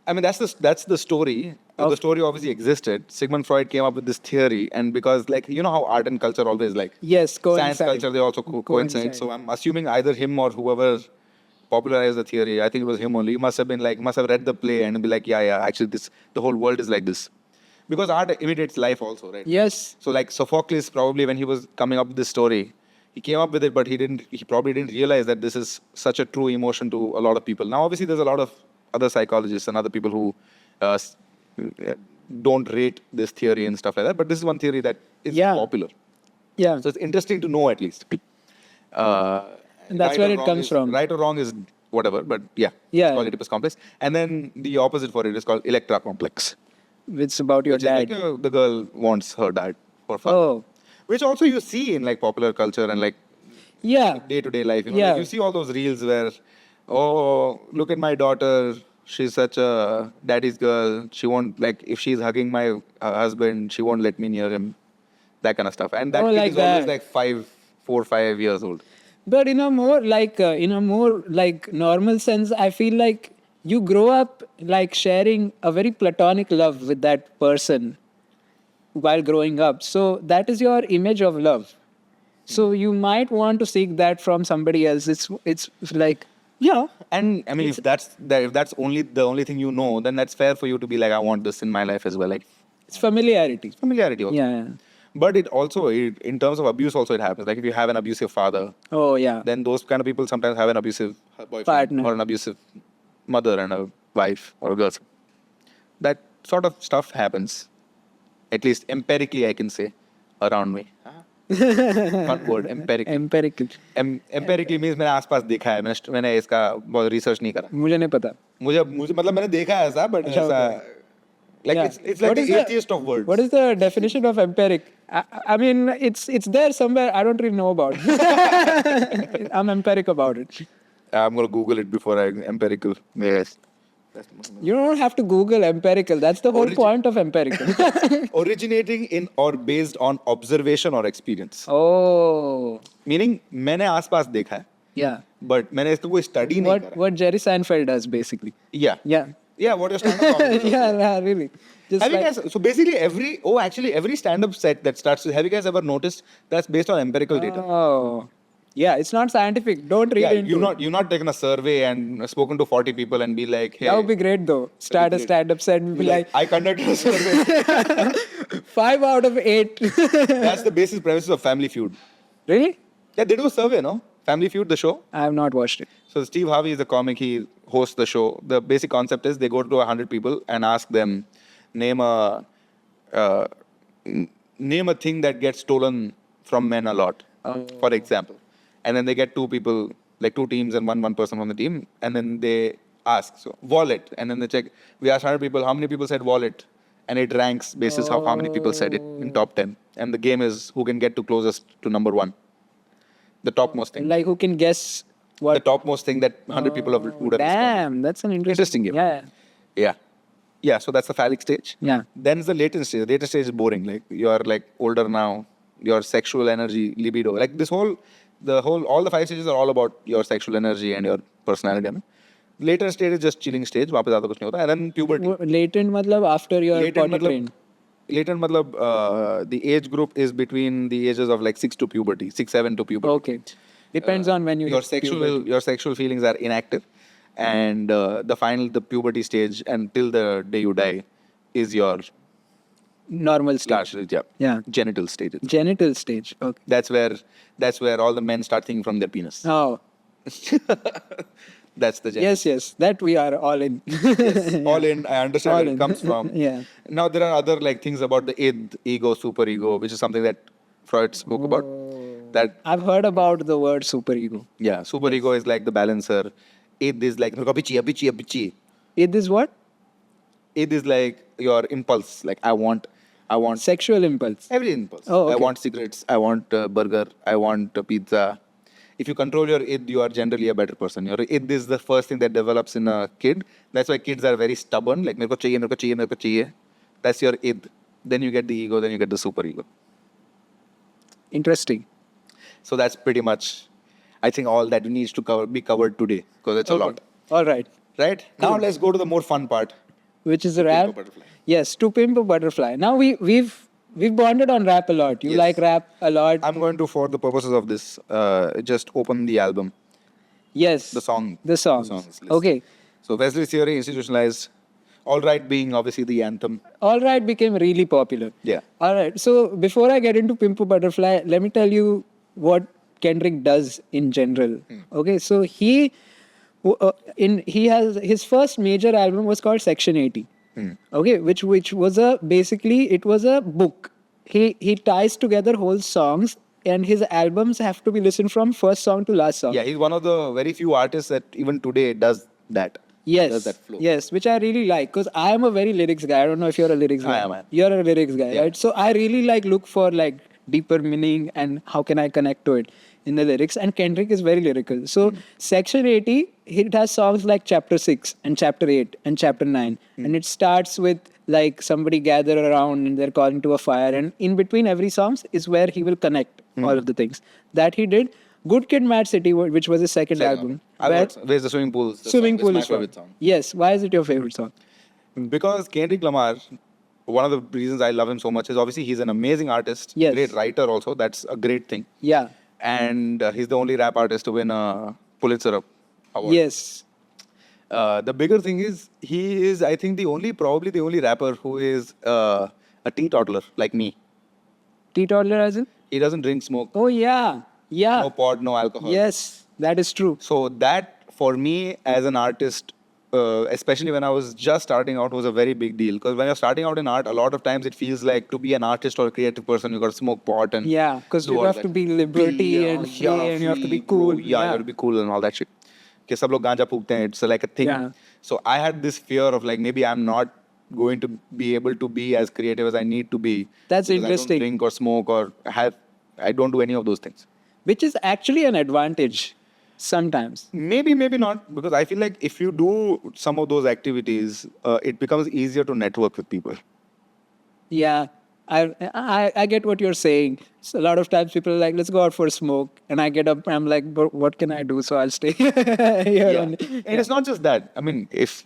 I mean, that's the story. The story obviously existed. Sigmund Freud came up with this theory, and because like you know how art and culture always like Yes, science coincide. culture, they also coincide. So I'm assuming either him or whoever popularized the theory, I think it was him only, must have read the play and be like, yeah, actually the whole world is like this. Because art imitates life also, right? Yes. So like Sophocles probably when he was coming up with this story, he came up with it, but he probably didn't realize that this is such a true emotion to a lot of people. Now obviously there's a lot of other psychologists and other people who don't rate this theory and stuff like that, but this is one theory that is popular. Yeah. So it's interesting to know at least. And that's where it comes from. Right or wrong is whatever, but yeah. Yeah. It's called Oedipus Complex. And then the opposite for it is called Electra Complex. It's about your Which is dad. like, the girl wants her dad for fun. Oh. Which also you see in like popular culture and like Yeah. day-to-day life. You know, Yeah. like you see all those reels where, oh, look at my daughter. She's such a daddy's girl. She won't, like, if she's hugging my husband, she won't let me near him. That kind of stuff. And that Oh, kid like is always that. like 4 or 5 years old. But in a more like normal sense, I feel like you grow up like sharing a very platonic love with that person while growing up. So that is your image of love. So you might want to seek that from somebody else. It's like Yeah, and I mean, if that's only the only thing you know, then that's fair for you to be like, I want this in my life as well. Like it's familiarity. familiarity also. Yeah. But in terms of abuse, also it happens. Like if you have an abusive father, Oh yeah. then those kind of people sometimes have an abusive boyfriend Partner. or an abusive mother and a wife or a girlfriend. That sort of stuff happens. At least empirically, I can say, around me. Not word, empiric. Empirical. Empirically means मैंने आसपास देखा है. मैंने इसका बहुत research नहीं करा. मुझे नहीं पता. मुझे मतलब मैंने देखा है ऐसा, but ऐसा like Yeah. it's like What is the the- atheist of words. What is the definition of empiric? I mean, it's there somewhere. I don't really know about it. I'm empiric about it. I'm gonna Google it before I empirical. Yes. You don't have to Google empirical. That's the whole point of empirical. Originating in or based on observation or experience. Oh, Meaning मैंने आसपास देखा है, yeah. but मैंने इसका कोई study नहीं करा. What Jerry Seinfeld does basically. Yeah. Yeah. Yeah. What your stand-up comedy. Yeah, really. Just Have you like, guys? So basically, every stand-up set that starts. Have you guys ever noticed that's based on empirical data? oh, yeah. It's not scientific. Don't read Yeah, into it. you've not taken a survey and spoken to 40 people and be like, hey, That would be great though. Start a great. stand-up set and be like, I conducted a survey. 5 out of 8. That's the basis premises of Family Feud. Really? Yeah, they do a survey, no? Family Feud, the show. I have not watched it. So Steve Harvey is the comic. He hosts the show. The basic concept is they go to 100 people and ask them name a thing that gets stolen from men a lot. For example, and then they get 2 people, like 2 teams and one person from the team, and then they ask so wallet, and then they check. We asked 100 people, how many people said wallet, and it ranks basis of how many people said it in top 10. And the game is who can get to closest to number 1, the topmost thing. Like who can guess what? The topmost thing that 100 people would have responded. Damn, that's an interesting game. Yeah. Yeah, so that's the phallic stage. Yeah. Then is the latent stage. The latent stage is boring. Like you are like older now, your sexual energy, libido. Like all the 5 stages are all about your sexual energy and your personality. I mean. Later stage is just chilling stage. वापस ज़्यादा कुछ नहीं होता. And then puberty. Latent matlab after your potty trained. Latent matlab the age group is between the ages of like 6 to puberty, 6, 7 to puberty. Okay. Depends on when you your hit puberty. your sexual feelings are inactive, and the puberty stage until the day you die is your normal stage. Last stage, yeah. Yeah. Genital stages. Genital stage. Okay. That's where all the men start thinking from their penis. Oh. That's the genital. Yes. That we are all in. Yes, all in. I understand All where it in. comes from. Yeah. Now there are other like things about the id, ego, superego, which is something that Freud spoke about. That I've heard about the word superego. yeah, superego is like the balancer. Id is like bichi. It is what? Id is like your impulse. Like I want Sexual impulse. every impulse. Oh, okay. I want cigarettes. I want a burger. I want a pizza. If you control your id, you are generally a better person. Your id is the first thing that develops in a kid. That's why kids are very stubborn. Like, mere ko chahiye, mere ko chahiye, mere ko chahiye. That's your id. Then you get the ego, then you get the superego. Interesting. So that's pretty much, I think, all that needs to be covered today because it's a lot. All right. Right? Now let's go to the more fun part. Which is a Pimp a rap. Butterfly. Yes, To Pimp a Butterfly. Now we've bonded on rap a lot. You Yes. like rap a lot. I'm going to, for the purposes of this, just open the album. Yes. The song. The songs. list. Okay. So Wesley's Theory, Institutionalized. All Right being obviously the anthem. All Right became really popular. Yeah. All right. So before I get into Pimp a Butterfly, let me tell you what Kendrick does in general. Okay. So he has his first major album was called Section 80. Okay, which was basically it was a book. He ties together whole songs, and his albums have to be listened from first song to last song. Yeah, he's one of the very few artists that even today does that. Yes. Does that flow. Yes, which I really like because I am a very lyrics guy. I don't know if you're a lyrics guy. I am. You're a lyrics guy, Yeah. right? So I really look for like deeper meaning and how can I connect to it in the lyrics. And Kendrick is very lyrical. So Section 80, it has songs like Chapter 6 and Chapter 8 and Chapter 9. And it starts with like somebody gather around and they're calling to a fire. And in between every songs is where he will connect all of the things. That he did. Good Kid, Mad City, which was his second album. Where's the Swimming Pool? Swimming Pool my is favorite song. Yes. Why is it your favorite song? Because Kendrick Lamar, one of the reasons I love him so much is obviously he's an amazing artist, Yes. great writer also. That's a great thing. Yeah. And he's the only rap artist to win a Pulitzer Award. Yes. The bigger thing is he is, I think, probably the only rapper who is a teetotaler like me. Teetotaler as in? He doesn't drink, smoke, Oh, yeah. Yeah. no pot, no alcohol. Yes. That is true. So that for me as an artist, especially when I was just starting out, was a very big deal. Because when you're starting out in art, a lot of times it feels like to be an artist or a creative person, you got to smoke pot and Yeah. Because do you all have that. to be liberty and free and you have to be cool. Yeah, you have to be cool and all that shit. कि सब लोग गांजा फूकते हैं, it's like a thing. Yeah. So I had this fear of like maybe I'm not going to be able to be as creative as I need to be. That's because interesting. I don't drink or smoke or I don't do any of those things. Which is actually an advantage sometimes. Maybe not, because I feel like if you do some of those activities, it becomes easier to network with people. Yeah. I get what you're saying. So a lot of times people are like, let's go out for a smoke. And I get up and I'm like, but what can I do? So I'll stay here. And it's not just that. I mean, if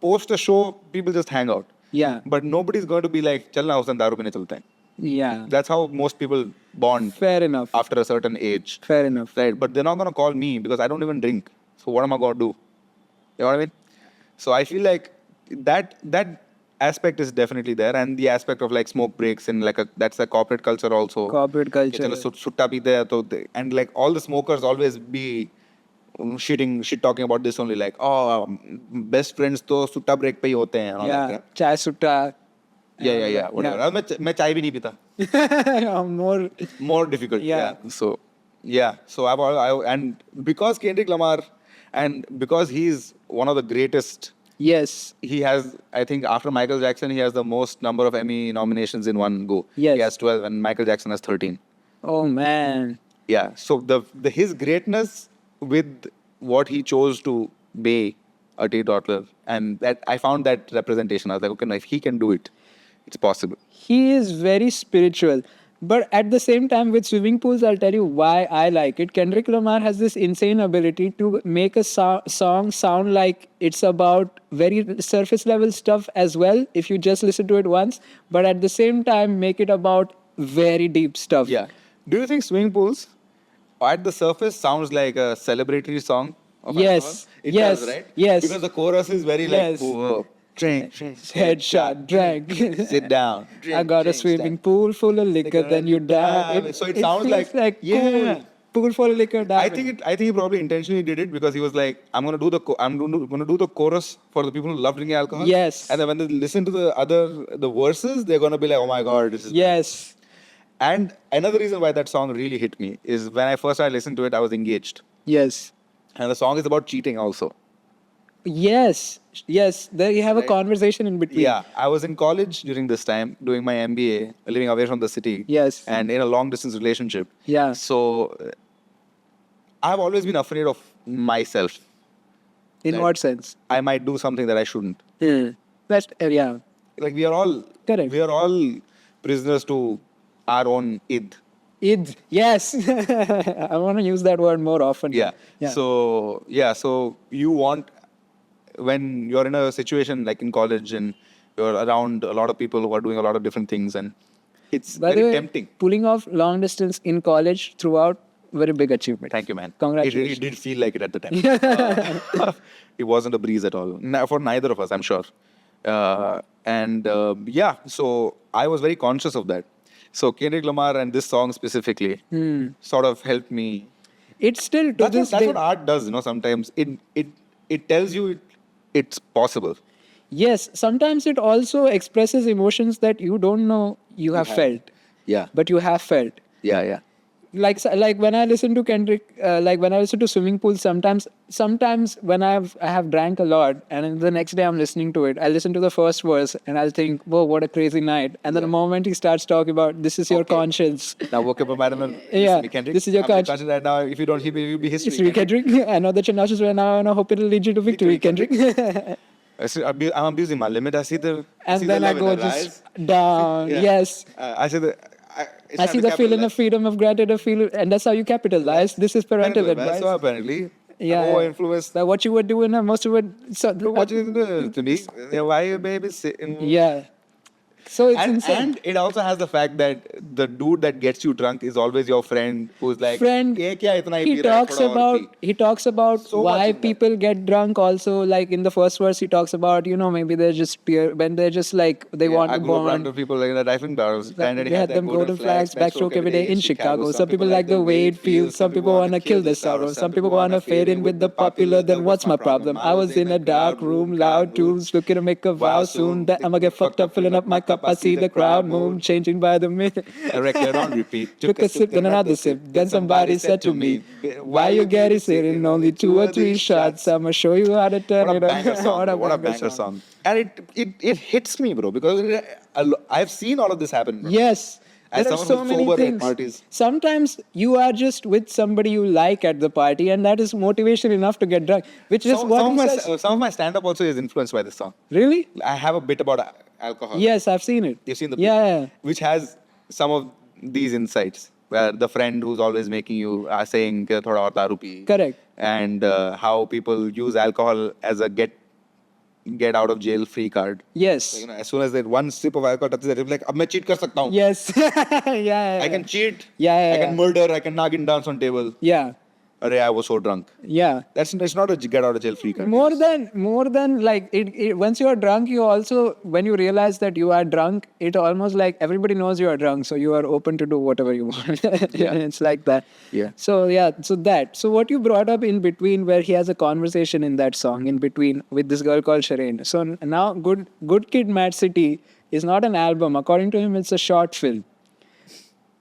post a show, people just hang out. Yeah. But nobody's going to be like, चलना उस दिन दारू पीने चलते हैं. Yeah. That's how most people bond Fair enough. after a certain age. Fair enough. Right? But they're not going to call me because I don't even drink. So what am I going to do? You know what I mean? So I feel like that aspect is definitely there, and the aspect of like smoke breaks and that's a corporate culture also. Corporate कि culture. चलो sutta पीते हैं तो and like all the smokers always be shit talking about this only, like best friends तो sutta break पे ही होते हैं and all that Yeah. crap. Chai sutta. Yeah, whatever. मैं चाय भी नहीं पीता. More difficult. Yeah. So and because Kendrick Lamar, and because he's one of the greatest. Yes. He has, I think, after Michael Jackson, he has the most number of Emmy nominations in one go. Yes. He has 12, and Michael Jackson has 13. Oh, man. Yeah. So his greatness with what he chose to be a teetotaler, and that I found that representation. I was like, okay, no, if he can do it, it's possible. He is very spiritual. But at the same time, with swimming pools, I'll tell you why I like it. Kendrick Lamar has this insane ability to make a song sound like it's about very surface level stuff as well, if you just listen to it once. But at the same time, make it about very deep stuff. Yeah. Do you think Swimming Pools at the surface sounds like a celebratory song of Yes. alcohol? It Yes. does, right? Yes. Because the chorus is very like, Yes. "Whoa, drink, Headshot, drank. sit down. Drink, I got a drink, swimming stand. pool full of liquor, then you die. So it sounds feels like- yeah. cool. Pool full of liquor, die. I think he probably intentionally did it because he was like, I'm gonna do the chorus for the people who love drinking alcohol. Yes. And then when they listen to the verses, they're gonna be like, oh my god, this is. Yes. And another reason why that song really hit me is when I first started listening to it, I was engaged, Yes. and the song is about cheating also. Yes. Yes. There you have a Right. conversation in between. Yeah, I was in college during this time doing my MBA, living away from the city. Yes. And in a long distance relationship. Yeah. So I've always been afraid of myself. In Right. what sense? I might do something that I shouldn't. That's yeah. Like we are all Correct. We are all prisoners to our own id. Id. Yes. I want to use that word more often. Yeah. Yeah. So you want, when you're in a situation like in college and you're around a lot of people who are doing a lot of different things, and it's By the very way, tempting. pulling off long distance in college throughout, very big achievement. Thank you, man. Congratulations. It really did feel like it at the time. It wasn't a breeze at all. For neither of us, I'm sure. So I was very conscious of that. So Kendrick Lamar and this song specifically sort of helped me. It's still to this That's day. what art does, sometimes. It tells you it's possible. Yes, sometimes it also expresses emotions that you don't know you have felt, Yeah. but you have felt. Yeah. Like when I listen to Kendrick, like when I listen to Swimming Pool, sometimes when I have drank a lot, and then the next day I'm listening to it, I listen to the first verse and I'll think, whoa, what a crazy night. And then the moment he starts talking about this is your conscience. Now woke up a madam. Yeah, Kendrick. this is your I'm conscience. conscious right now. If you don't, you'll be history. History, Kendrick. I know that you're nauseous right now, and I hope it'll lead you to victory, Kendrick. I'm abusing my limit. I see the. And see then the I love in go her just eyes. down. Yeah. Yes. I see the. I see the feeling of freedom of gratitude, and that's how you capitalize. This is parental advice. So apparently, Yeah. I'm over-influenced. That what you were doing, and most of it. So, What you do to me? Yeah, why you babysitting? yeah. So it's insane. And it also has the fact that the dude that gets you drunk is always your friend who's like, Friend, "Ye kya itna hi he pee raha hai, talks thoda aur pee." about So much why in that. people get drunk. Also, like in the first verse, he talks about maybe they're just when they're just like they want I to grew up around bond. the people like that rifling barrels. They had them golden flags, backstroke every day in Chicago. Some people like the way it feels. Some people wanna kill the sorrow. Some people wanna fade in with the popular. Then what's my problem? I was in a dark room, loud tunes, looking to make a vow soon that I'ma get fucked up, filling up my cup. I see the crowd move, changing by the minute. A record on repeat. Took a sip, then another sip. Then somebody said to me, "Why you get it sitting? Only 2 or 3 shots. I'ma show you how to turn What a it banger up." song. What a banger song. And it hits me, bro, because I've seen all of this happen, bro. Yes. As There are someone so who's many sober at things. parties. Sometimes you are just with somebody you like at the party, and that is motivation enough to get drunk. Which is what he says. Some of my stand-up also is influenced by this song. Really? I have a bit about alcohol. Yes, I've seen it. You've seen the Yeah. which has some of these insights, where the friend who's always making you saying "Ke thoda aur daru pee." Correct. And how people use alcohol as a get out of jail free card. Yes. As soon as that one sip of alcohol touches it, it's like, "Ab main cheat kar sakta hu." Yes. yeah. I can cheat. Yeah. I can murder. I can Nagin dance on table. Yeah. Arey, I was so drunk. Yeah. It's not a get out of jail free card. More than like it once you're drunk, you also, when you realize that you are drunk, it almost like everybody knows you are drunk, so you are open to do whatever you want. Yeah. It's like that. Yeah. So what you brought up in between, where he has a conversation in that song in between with this girl called Shireen. So now Good Kid Mad City is not an album. According to him, it's a short film.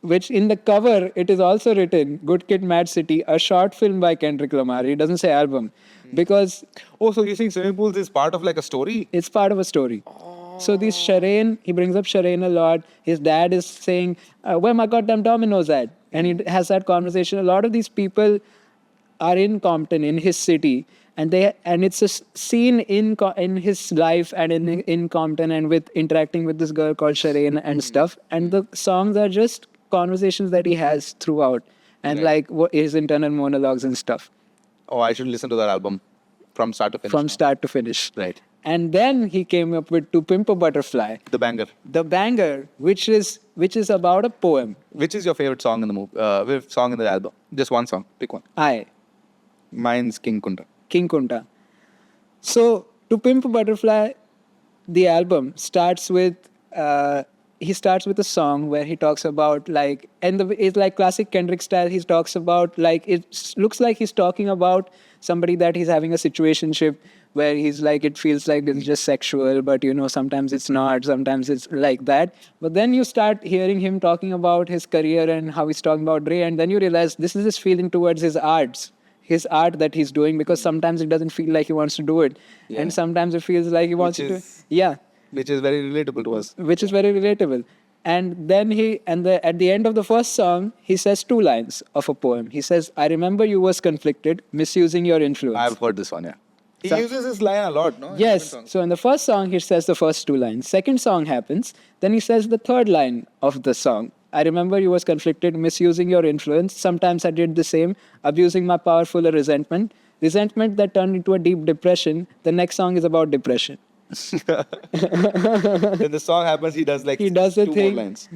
Which in the cover, it is also written, Good Kid Mad City, a short film by Kendrick Lamar. It doesn't say album. Because Oh, so you think swimming pools is part of like a story? it's part of a story. So this Shireen, he brings up Shireen a lot. His dad is saying, where my goddamn dominoes at? And he has that conversation. A lot of these people are in Compton, in his city. And it's a scene in his life and in Compton, and with interacting with this girl called Shireen and stuff. And the songs are just conversations that he has throughout, and Right. like his internal monologues and stuff Oh, I should listen to that album from start to finish. from now. start to finish. Right. And then he came up with To Pimp a Butterfly, The banger. the banger, which is about a poem. Which is your favorite song in the movie? Favorite song in the album? Just one song. Pick one. Mine's King Kunta. King Kunta. So To Pimp a Butterfly the album starts with he starts with a song where he talks about like, and it's like classic Kendrick style. He talks about like, it looks like he's talking about somebody that he's having a situationship where he's like, it feels like it's just sexual, but you know, sometimes it's not, sometimes it's like that. But then you start hearing him talking about his career and how he's talking about Dre, and then you realize this is his feeling towards his art that he's doing, because sometimes it doesn't feel like he wants to do it, and sometimes it feels like he wants to. Yeah, which is very relatable to us. which is very relatable. And then at the end of the first song, he says 2 lines of a poem. He says, "I remember you was conflicted, misusing your influence." I've heard this one, yeah. He uses this line a lot, no? Yes. So in the first song, he says the first 2 lines. Second song happens. Then he says the third line of the song. "I remember you was conflicted, misusing your influence. Sometimes I did the same, abusing my power full of resentment. Resentment that turned into a deep depression." The next song is about depression. When the song happens, he does like He does the 2 thing. more lines.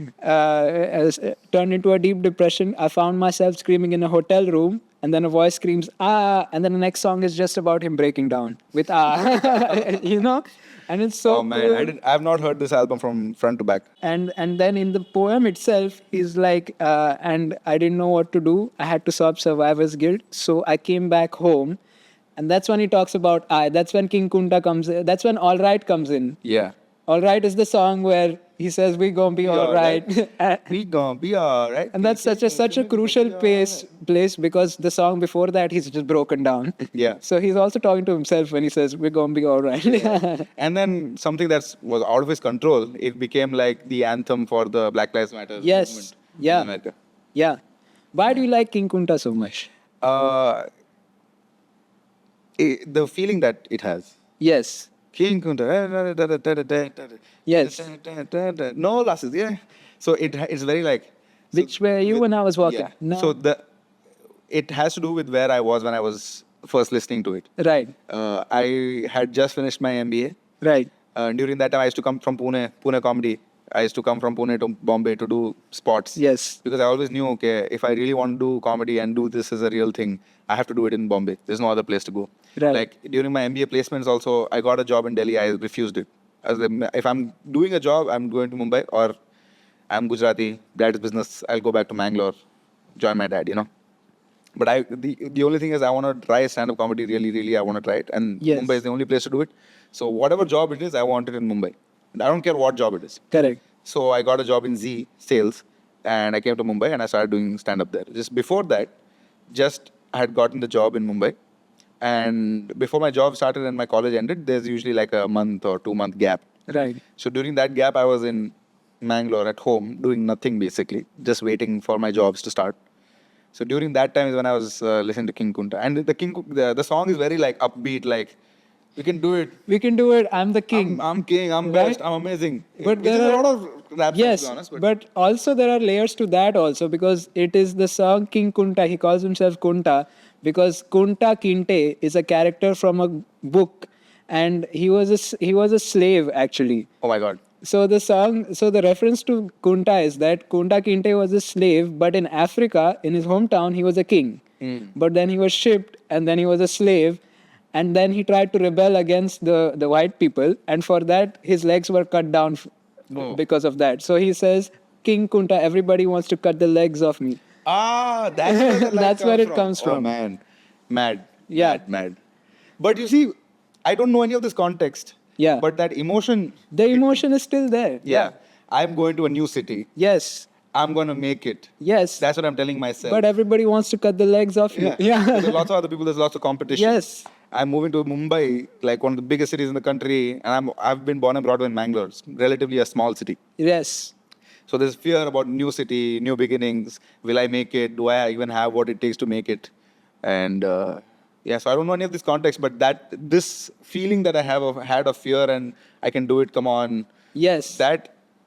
Turned into a deep depression. I found myself screaming in a hotel room, and then a voice screams, "Ah!" And then the next song is just about him breaking down with "Ah." You know? And it's so Oh man, cool. I've not heard this album from front to back. And then in the poem itself, he's like, and I didn't know what to do. I had to solve survivor's guilt. So I came back home. And that's when he talks about I. That's when King Kunta comes in. That's when All Right comes in. Yeah. All Right is the song where he says, "We gonna be all right." We gonna be alright. And that's such a crucial place, because the song before that, he's just broken down. Yeah. So he's also talking to himself when he says, "We're gonna be all right." And then something that was out of his control, it became like the anthem for the Black Lives Matter Yes. movement Yeah. in America. Yeah. Why do you like King Kunta so much? The feeling that it has. Yes. King Kunta. Yes. No losses, yeah. So it's very like. Which were you when I was walking? Yeah. No. So it has to do with where I was when I was first listening to it. Right. I had just finished my MBA. Right. During that time, I used to come from Pune comedy. I used to come from Pune to Bombay to do spots. Yes. Because I always knew, okay, if I really want to do comedy and do this as a real thing, I have to do it in Bombay. There's no other place to go. Right. Like during my MBA placements also, I got a job in Delhi. I refused it. If I'm doing a job, I'm going to Mumbai, or I'm Gujarati, dad's business, I'll go back to Mangalore, join my dad, you know. But the only thing is I want to try stand-up comedy really, I want to try it. And Yes. Mumbai is the only place to do it. So whatever job it is, I want it in Mumbai. And I don't care what job it is. Correct. So I got a job in Z, sales, and I came to Mumbai and I started doing stand-up there. Just before that, I had gotten the job in Mumbai. And before my job started and my college ended, there's usually like a month or 2 month gap. Right. So during that gap, I was in Mangalore at home doing nothing basically, just waiting for my jobs to start. So during that time is when I was listening to King Kunta. And the song is very like upbeat, like, we can do it. We can do it. I'm the king. I'm king. I'm Right? best. I'm amazing. But Which is there a are- lot of rap songs, Yes, to be honest. but also there are layers to that also, because it is the song King Kunta. He calls himself Kunta because Kunta Kinte is a character from a book, and he was a slave actually. Oh my God. So the reference to Kunta is that Kunta Kinte was a slave, but in Africa, in his hometown, he was a king. But then he was shipped, and then he was a slave, and then he tried to rebel against the white people, and for that, his legs were cut down Oh. because of that. So he says, "King Kunta, everybody wants to cut the legs off me." That's where the line That's where comes it comes Oh from. man. Mad. Yeah. Mad. But you see, I don't know any of this context. Yeah. But that emotion. The emotion is still there. Yeah. I'm going to a new city. Yes. I'm going to make it. Yes. That's what I'm telling myself. But everybody wants to cut the legs off you. There's lots of other people. There's lots of competition. Yes. I'm moving to Mumbai, like one of the biggest cities in the country, and I've been born and brought up in Mangalore, it's relatively a small city. Yes. So there's fear about new city, new beginnings. Will I make it? Do I even have what it takes to make it? And so I don't know any of this context, but this feeling that I had of fear and I can do it. Come on, Yes.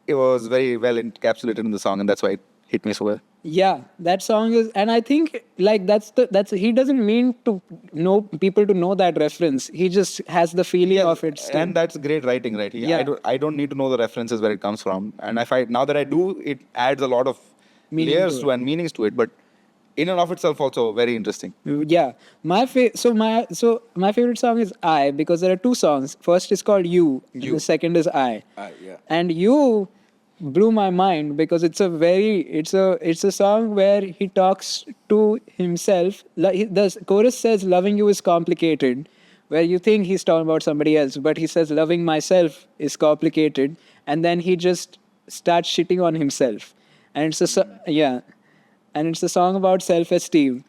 it was very well encapsulated in the song, and that's why it hit me so well. Yeah, that song is, and I think like that's he doesn't mean to know people to know that reference. He just has the feeling of it. Still. And that's great writing, right? Yeah. I don't need to know the references where it comes from, and now that I do, it adds a lot of Meaning layers to to and meanings to it. But in and of itself also very interesting. Yeah, my favorite song is I, because there are two songs. First is called You, and You. the second is I. Yeah. And You blew my mind because it's a song where he talks to himself. The chorus says loving you is complicated, where you think he's talking about somebody else, but he says loving myself is complicated, and then he just starts shitting on himself. And and it's a song about self-esteem.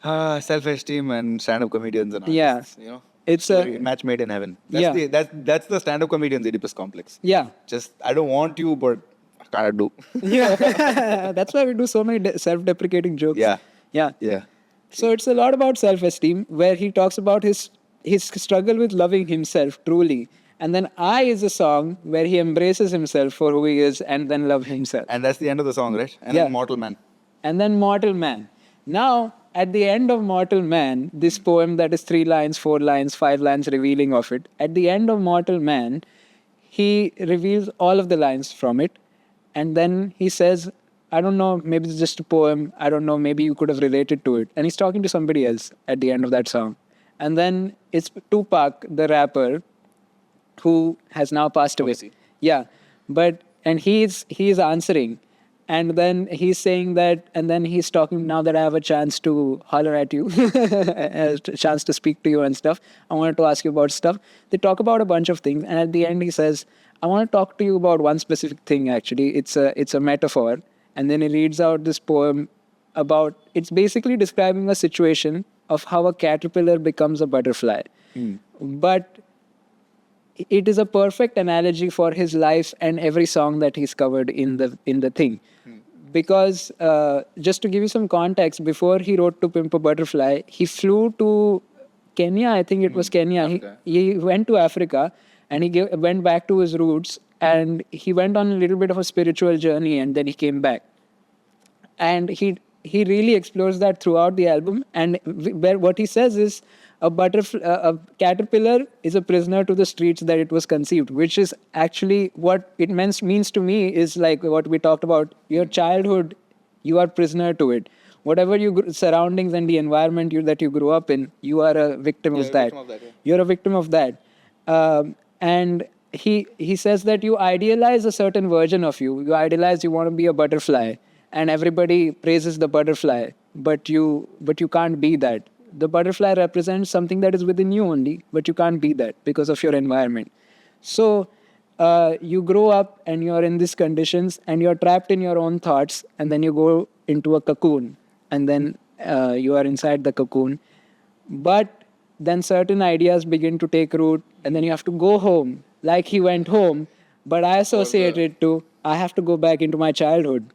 Self-esteem and stand-up comedians and Yeah. artists, you know. It's a Match made in heaven. That's Yeah. that's the stand-up comedian's Oedipus Complex. yeah. Just, I don't want you, but I can't do. Yeah. That's why we do so many self-deprecating jokes. Yeah. Yeah. Yeah. So it's a lot about self-esteem, where he talks about his struggle with loving himself truly. And then I is a song where he embraces himself for who he is and then love himself. And that's the end of the song, right? And Yeah. then Mortal Man. And then Mortal Man. Now, at the end of Mortal Man, this poem that is 3 lines, 4 lines, 5 lines revealing of it, at the end of Mortal Man, he reveals all of the lines from it. And then he says, I don't know, maybe it's just a poem. I don't know, maybe you could have related to it. And he's talking to somebody else at the end of that song. And then it's Tupac, the rapper, who has now passed away. Obviously. Yeah. And he's answering. And then he's saying that, and then he's talking, now that I have a chance to holler at you, a chance to speak to you and stuff, I wanted to ask you about stuff. They talk about a bunch of things. And at the end, he says, I want to talk to you about one specific thing, actually. It's a metaphor. And then he reads out this poem about, it's basically describing a situation of how a caterpillar becomes a butterfly. But it is a perfect analogy for his life and every song that he's covered in the thing. Because just to give you some context, before he wrote To Pimp a Butterfly, he flew to Kenya. I think it was Kenya. Africa. He went to Africa and he went back to his roots, and he went on a little bit of a spiritual journey, and then he came back. And he really explores that throughout the album. And where what he says is, a caterpillar is a prisoner to the streets that it was conceived, which is actually what it means to me is like what we talked about. Your childhood, you are prisoner to it. Whatever surroundings and the environment that you grew up in, you are a victim of that. You're a victim of that. And he says that you idealize a certain version of you. You idealize you want to be a butterfly, and everybody praises the butterfly, but you can't be that. The butterfly represents something that is within you only, but you can't be that because of your environment. So you grow up and you're in these conditions and you're trapped in your own thoughts, and then you go into a cocoon, and then you are inside the cocoon. But then certain ideas begin to take root, and then you have to go home, like he went home. But I associate it to, I have to go back into my childhood.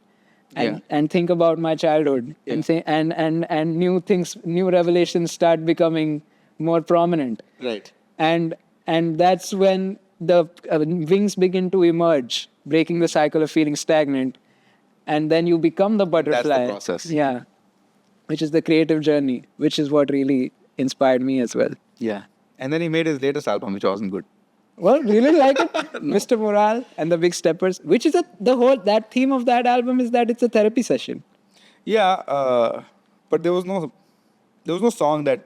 And think about my childhood, and say, and new things, new revelations start becoming more prominent. Right. And that's when the wings begin to emerge, breaking the cycle of feeling stagnant, and then you become the butterfly. That's the process. Yeah, which is the creative journey, which is what really inspired me as well. Yeah. And then he made his latest album, which wasn't good. Well, really like it, Mr. Morale and the Big Steppers, which is that theme of that album is that it's a therapy session. Yeah, but there was no song that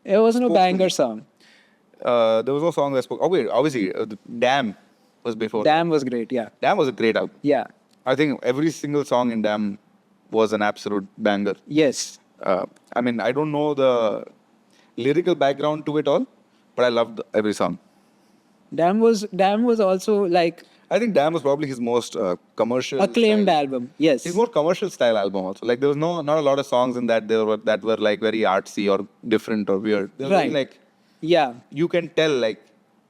It wasn't a banger song. there was no song that spoke. Oh wait, obviously, Damn was before. Damn was great, yeah. Damn was a great album. Yeah. I think every single song in Damn was an absolute banger. Yes. I mean, I don't know the lyrical background to it all, but I loved every song. Damn was also like I think Damn was probably his most commercial acclaimed style. album. Yes. His more commercial style album also. Like there was not a lot of songs in that that were like very artsy or different or weird. They were Right. very, like, Yeah. you can tell like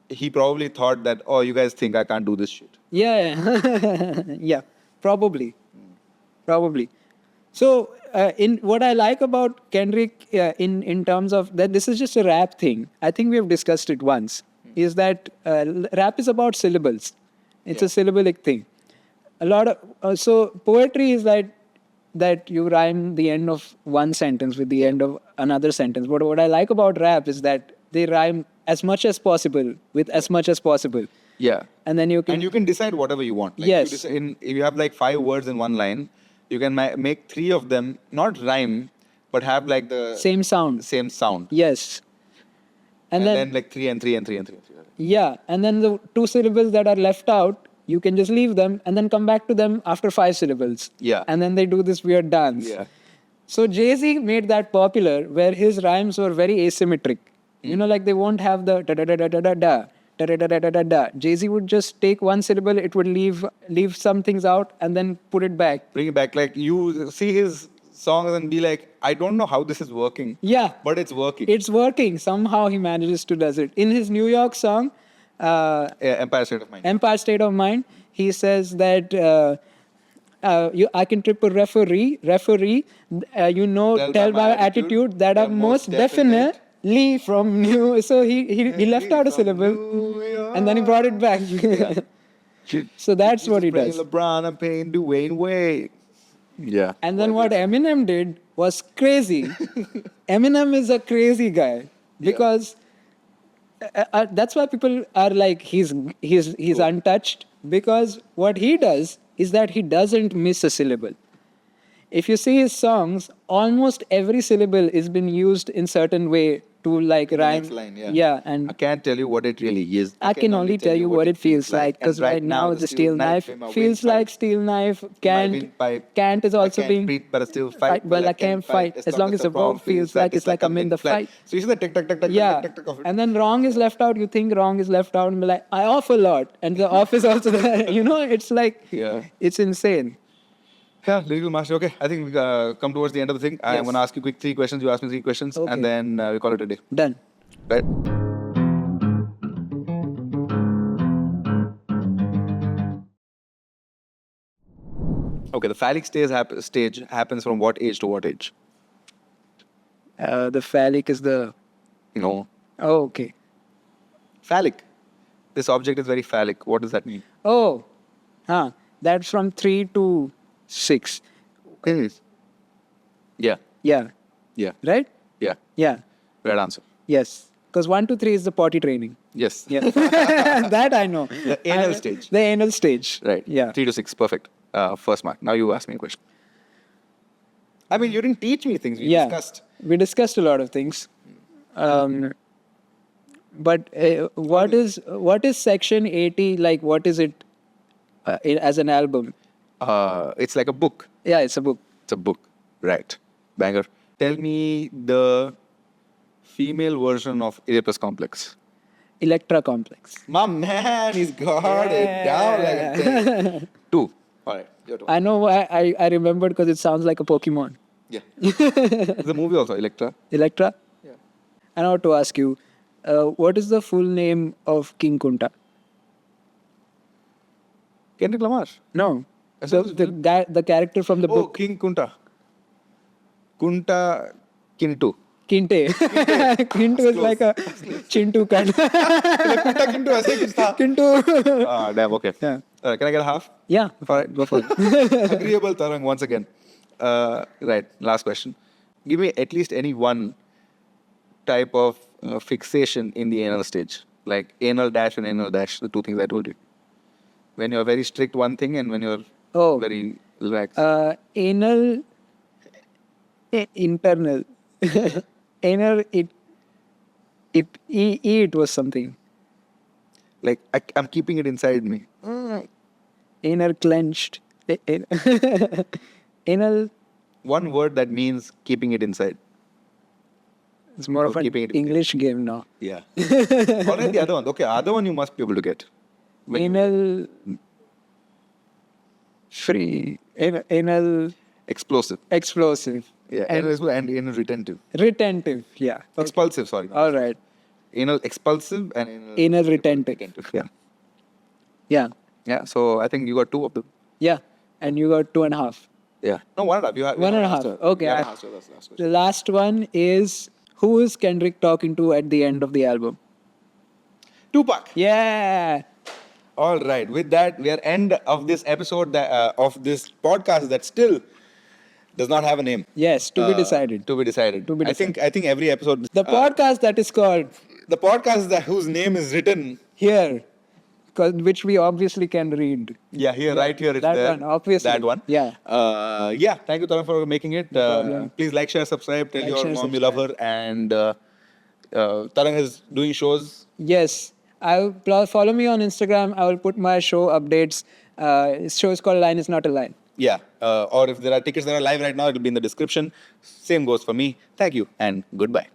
he probably thought that, oh, you guys think I can't do this shit. Yeah. Yeah. Probably. So in what I like about Kendrick in terms of that, this is just a rap thing. I think we have discussed it once. Is that rap is about syllables. It's a syllabic thing. A lot of so poetry is that you rhyme the end of one sentence with the end of another sentence. But what I like about rap is that they rhyme as much as possible with as much as possible. Yeah. And then you can And you can decide whatever you want. Like Yes. if you have like 5 words in one line, you can make 3 of them not rhyme, but have like the Same sound. Same sound. Yes. And then like 3 and 3 and 3 and 3 and 3. Yeah, and then the 2 syllables that are left out, you can just leave them and then come back to them after 5 syllables. Yeah. And then they do this weird dance. Yeah. So Jay-Z made that popular where his rhymes were very asymmetric. You know, like they won't have the da-da-da-da-da-da-da, da-da-da-da-da-da. Jay-Z would just take one syllable, it would leave some things out and then put it back. Bring it back. Like you see his songs and be like, I don't know how this is working. Yeah. But it's working. It's working. Somehow he manages to does it. In his New York song, Empire State of Mind. Empire State of Mind, he says that I can trip a referee, tell by attitude that I'm most definitely from New. So he left out a syllable and then he brought it back. So that's what he does. LeBron, I'm paying Dwayne Wade. Yeah. And then what Eminem did was crazy. Eminem is a crazy guy because that's why people are like he's untouched, because what he does is that he doesn't miss a syllable. If you see his songs, almost every syllable is been used in certain way to like rhyme. Next line, yeah, and I can't tell you what it really is. I can only tell you what it feels like, because right now the steel knife feels like steel knife. Can't is also being breathe, but I still fight. But I can't fight as long as the wrong feels like it's like I'm in the fight. So you see the tick tock of it. And then wrong is left out. You think wrong is left out and be like, I off a lot, and the off is also there. You know, it's like it's insane. Yeah, Lyrical Master. Okay, I think we come towards the end of the thing. I'm going to ask you quick 3 questions. You ask me 3 questions, and then we call it a day. Done. Right? Okay, the phallic stage happens from what age to what age? The phallic is the... No. Oh, okay. Phallic. This object is very phallic. What does that mean? Oh, that's from 3 to 6. Yeah. Yeah. Yeah. Right? Yeah. Yeah. Right answer. Yes. Because 1 to 3 is the potty training. Yes. Yeah. That I know. The anal stage. The anal stage. Right. Yeah. 3 to 6. Perfect. First mark. Now you ask me a question. I mean, you didn't teach me things. We discussed. We discussed a lot of things. But what is Section 80 like? What is it as an album? It's like a book. Yeah, it's a book. It's a book. Right. Banger. Tell me the female version of Oedipus Complex. Electra Complex. My man, he's got it down like a thing. 2. All right. Your turn. I know why I remembered, because it sounds like a Pokemon. Yeah. There's a movie also, Electra. Electra? Yeah. And I want to ask you, what is the full name of King Kunta? Kendrick Lamar. No. The character from the Oh, book. King Kunta. Kunta Kintu. Kinte. Kintu is like a Chintu kind. Kunta Kintu, ऐसे ही कुछ था. Kintu. Ah, damn, okay. Yeah. Can I get a half? Yeah. All right, go for it. Agreeable Tarang once again. Right, last question. Give me at least any one type of fixation in the anal stage. Like anal dash and anal dash, the 2 things I told you. When you're very strict, one thing, and when you're very relaxed. Anal, internal. Anal, it was something. Like, I'm keeping it inside me. Anal clenched. Anal. One word that means keeping it inside. It's more of an English game now. Yeah. What are the other ones? Okay, other one you must be able to get. Anal. Free. Anal. Explosive. Yeah. And anal retentive. Retentive. Yeah. Okay. Expulsive, sorry. All right. Anal expulsive and anal retentive. Yeah. Yeah. Yeah. So I think you got 2 of them. Yeah. And you got 2.5. Yeah. No, 1.5. You have 1.5. Okay. The last one is, who is Kendrick talking to at the end of the album? Tupac. Yeah. All right. With that, we are end of this episode of this podcast that still does not have a name. Yes, to be decided. To be decided. I think every episode. The podcast that is called. The podcast whose name is written Here. which we obviously can read. Yeah, right here it's that there. one, obviously. That one. Yeah. Thank you, Tarang, for making it. Please like, share, subscribe. Tell Like, your share, mom you love her. And Tarang is doing shows. Yes. Follow me on Instagram. I will put my show updates. Show is called Line is Not a Line. Yeah. Or if there are tickets that are live right now, it will be in the description. Same goes for me. Thank you and goodbye.